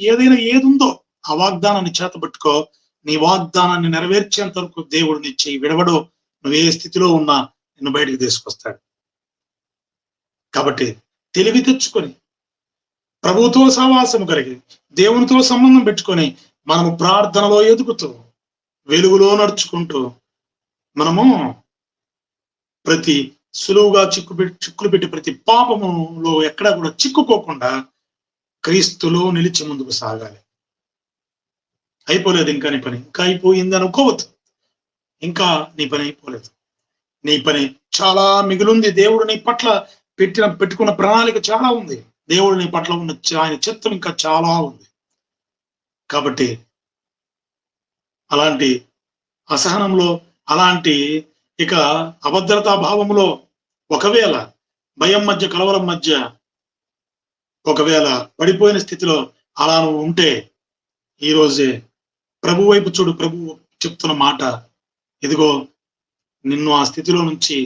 ఏదైనా ఏదుందో ఆ వాగ్దానాన్ని చేతబట్టుకో. నీ వాగ్దానాన్ని నెరవేర్చేంత వరకు దేవుడు నీ చెయ్యి విడవడో. నువ్వు ఏ స్థితిలో ఉన్నా నిన్ను బయటికి తీసుకొస్తాడు. కాబట్టి తెలివి తెచ్చుకొని, ప్రభువుతో సహవాసము కలిగి, దేవునితో సంబంధం పెట్టుకొని మనము ప్రార్థనలో ఎదుగుతూ, వెలుగులో నడుచుకుంటూ, మనము ప్రతి సులువుగా చిక్కులు పెట్టి ప్రతి పాపములో ఎక్కడా కూడా చిక్కుకోకుండా క్రీస్తులో నిలిచి ముందుకు సాగాలి. అయిపోలేదు ఇంకా నీ పని, ఇంకా అయిపోయింది అనుకోవద్దు. ఇంకా నీ పని అయిపోలేదు. నీ పని చాలా మిగిలింది. దేవుడు నీ పట్ల పెట్టుకున్న ప్రణాళిక చాలా ఉంది. దేవుడు నీ పట్ల ఉన్న ఆయన చిత్తం ఇంకా చాలా ఉంది. కాబట్టి అలాంటి అసహనంలో, అలాంటి ఇక అభద్రతా భావంలో, ఒకవేళ భయం మధ్య, కలవరం మధ్య ఒకవేళ పడిపోయిన స్థితిలో అలా నువ్వు ఉంటే ఈ రోజే ప్రభు వైపు చూడు. ప్రభు చెప్తున్న మాట, ఇదిగో నిన్ను ఆ స్థితిలో నుంచి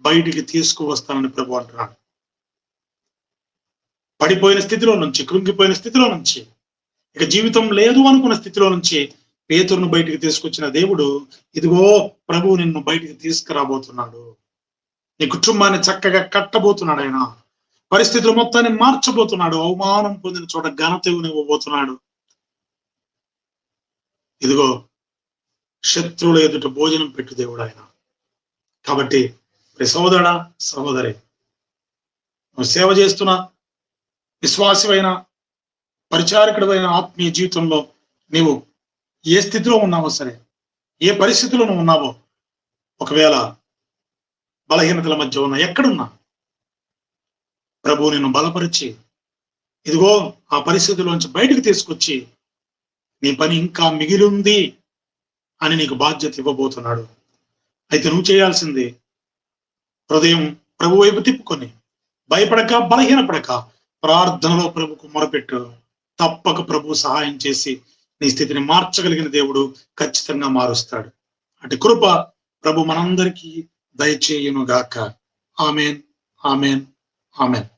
బయటికి తీసుకువస్తానని ప్రభు అంటున్నాడు. పడిపోయిన స్థితిలో నుంచి, కృంగిపోయిన స్థితిలో నుంచి, ఇక జీవితం లేదు అనుకున్న స్థితిలో నుంచి పేతురును బయటికి తీసుకొచ్చిన దేవుడు, ఇదిగో ప్రభు నిన్ను బయటికి తీసుకురాబోతున్నాడు. నీ కుటుంబాన్ని చక్కగా కట్టబోతున్నాడు. ఆయన పరిస్థితులు మొత్తాన్ని మార్చబోతున్నాడు. అవమానం పొందిన చోట ఘనత ఇవ్వబోతున్నాడు. ఇదిగో శత్రువుల ఎదుట భోజనం పెట్టు దేవుడు ఆయన. కాబట్టి సోదరుడా సహోదరి, నువ్వు సేవ చేస్తున్న విశ్వాసమైన, పరిచారకుడైన ఆత్మీయ జీవితంలో నీవు ఏ స్థితిలో ఉన్నావో సరే, ఏ పరిస్థితిలో నువ్వు ఉన్నావో, ఒకవేళ బలహీనతల మధ్య ఉన్నా, ఎక్కడున్నా ప్రభు నిన్ను బలపరిచి ఇదిగో ఆ పరిస్థితిలోంచి బయటకు తీసుకొచ్చి నీ పని ఇంకా మిగిలింది అని నీకు బాధ్యత ఇవ్వబోతున్నాడు. అయితే నువ్వు చేయాల్సింది హృదయం ప్రభు వైపు తిప్పుకొని, భయపడక, బలహీనపడక ప్రార్థనలో ప్రభుకు మొరపెట్టు. తప్పక ప్రభు సహాయం చేసి నీ స్థితిని మార్చగలిగిన దేవుడు ఖచ్చితంగా మారుస్తాడు. అటు కృప ప్రభు మనందరికీ దయచేయునుగాక. Amen, amen, amen.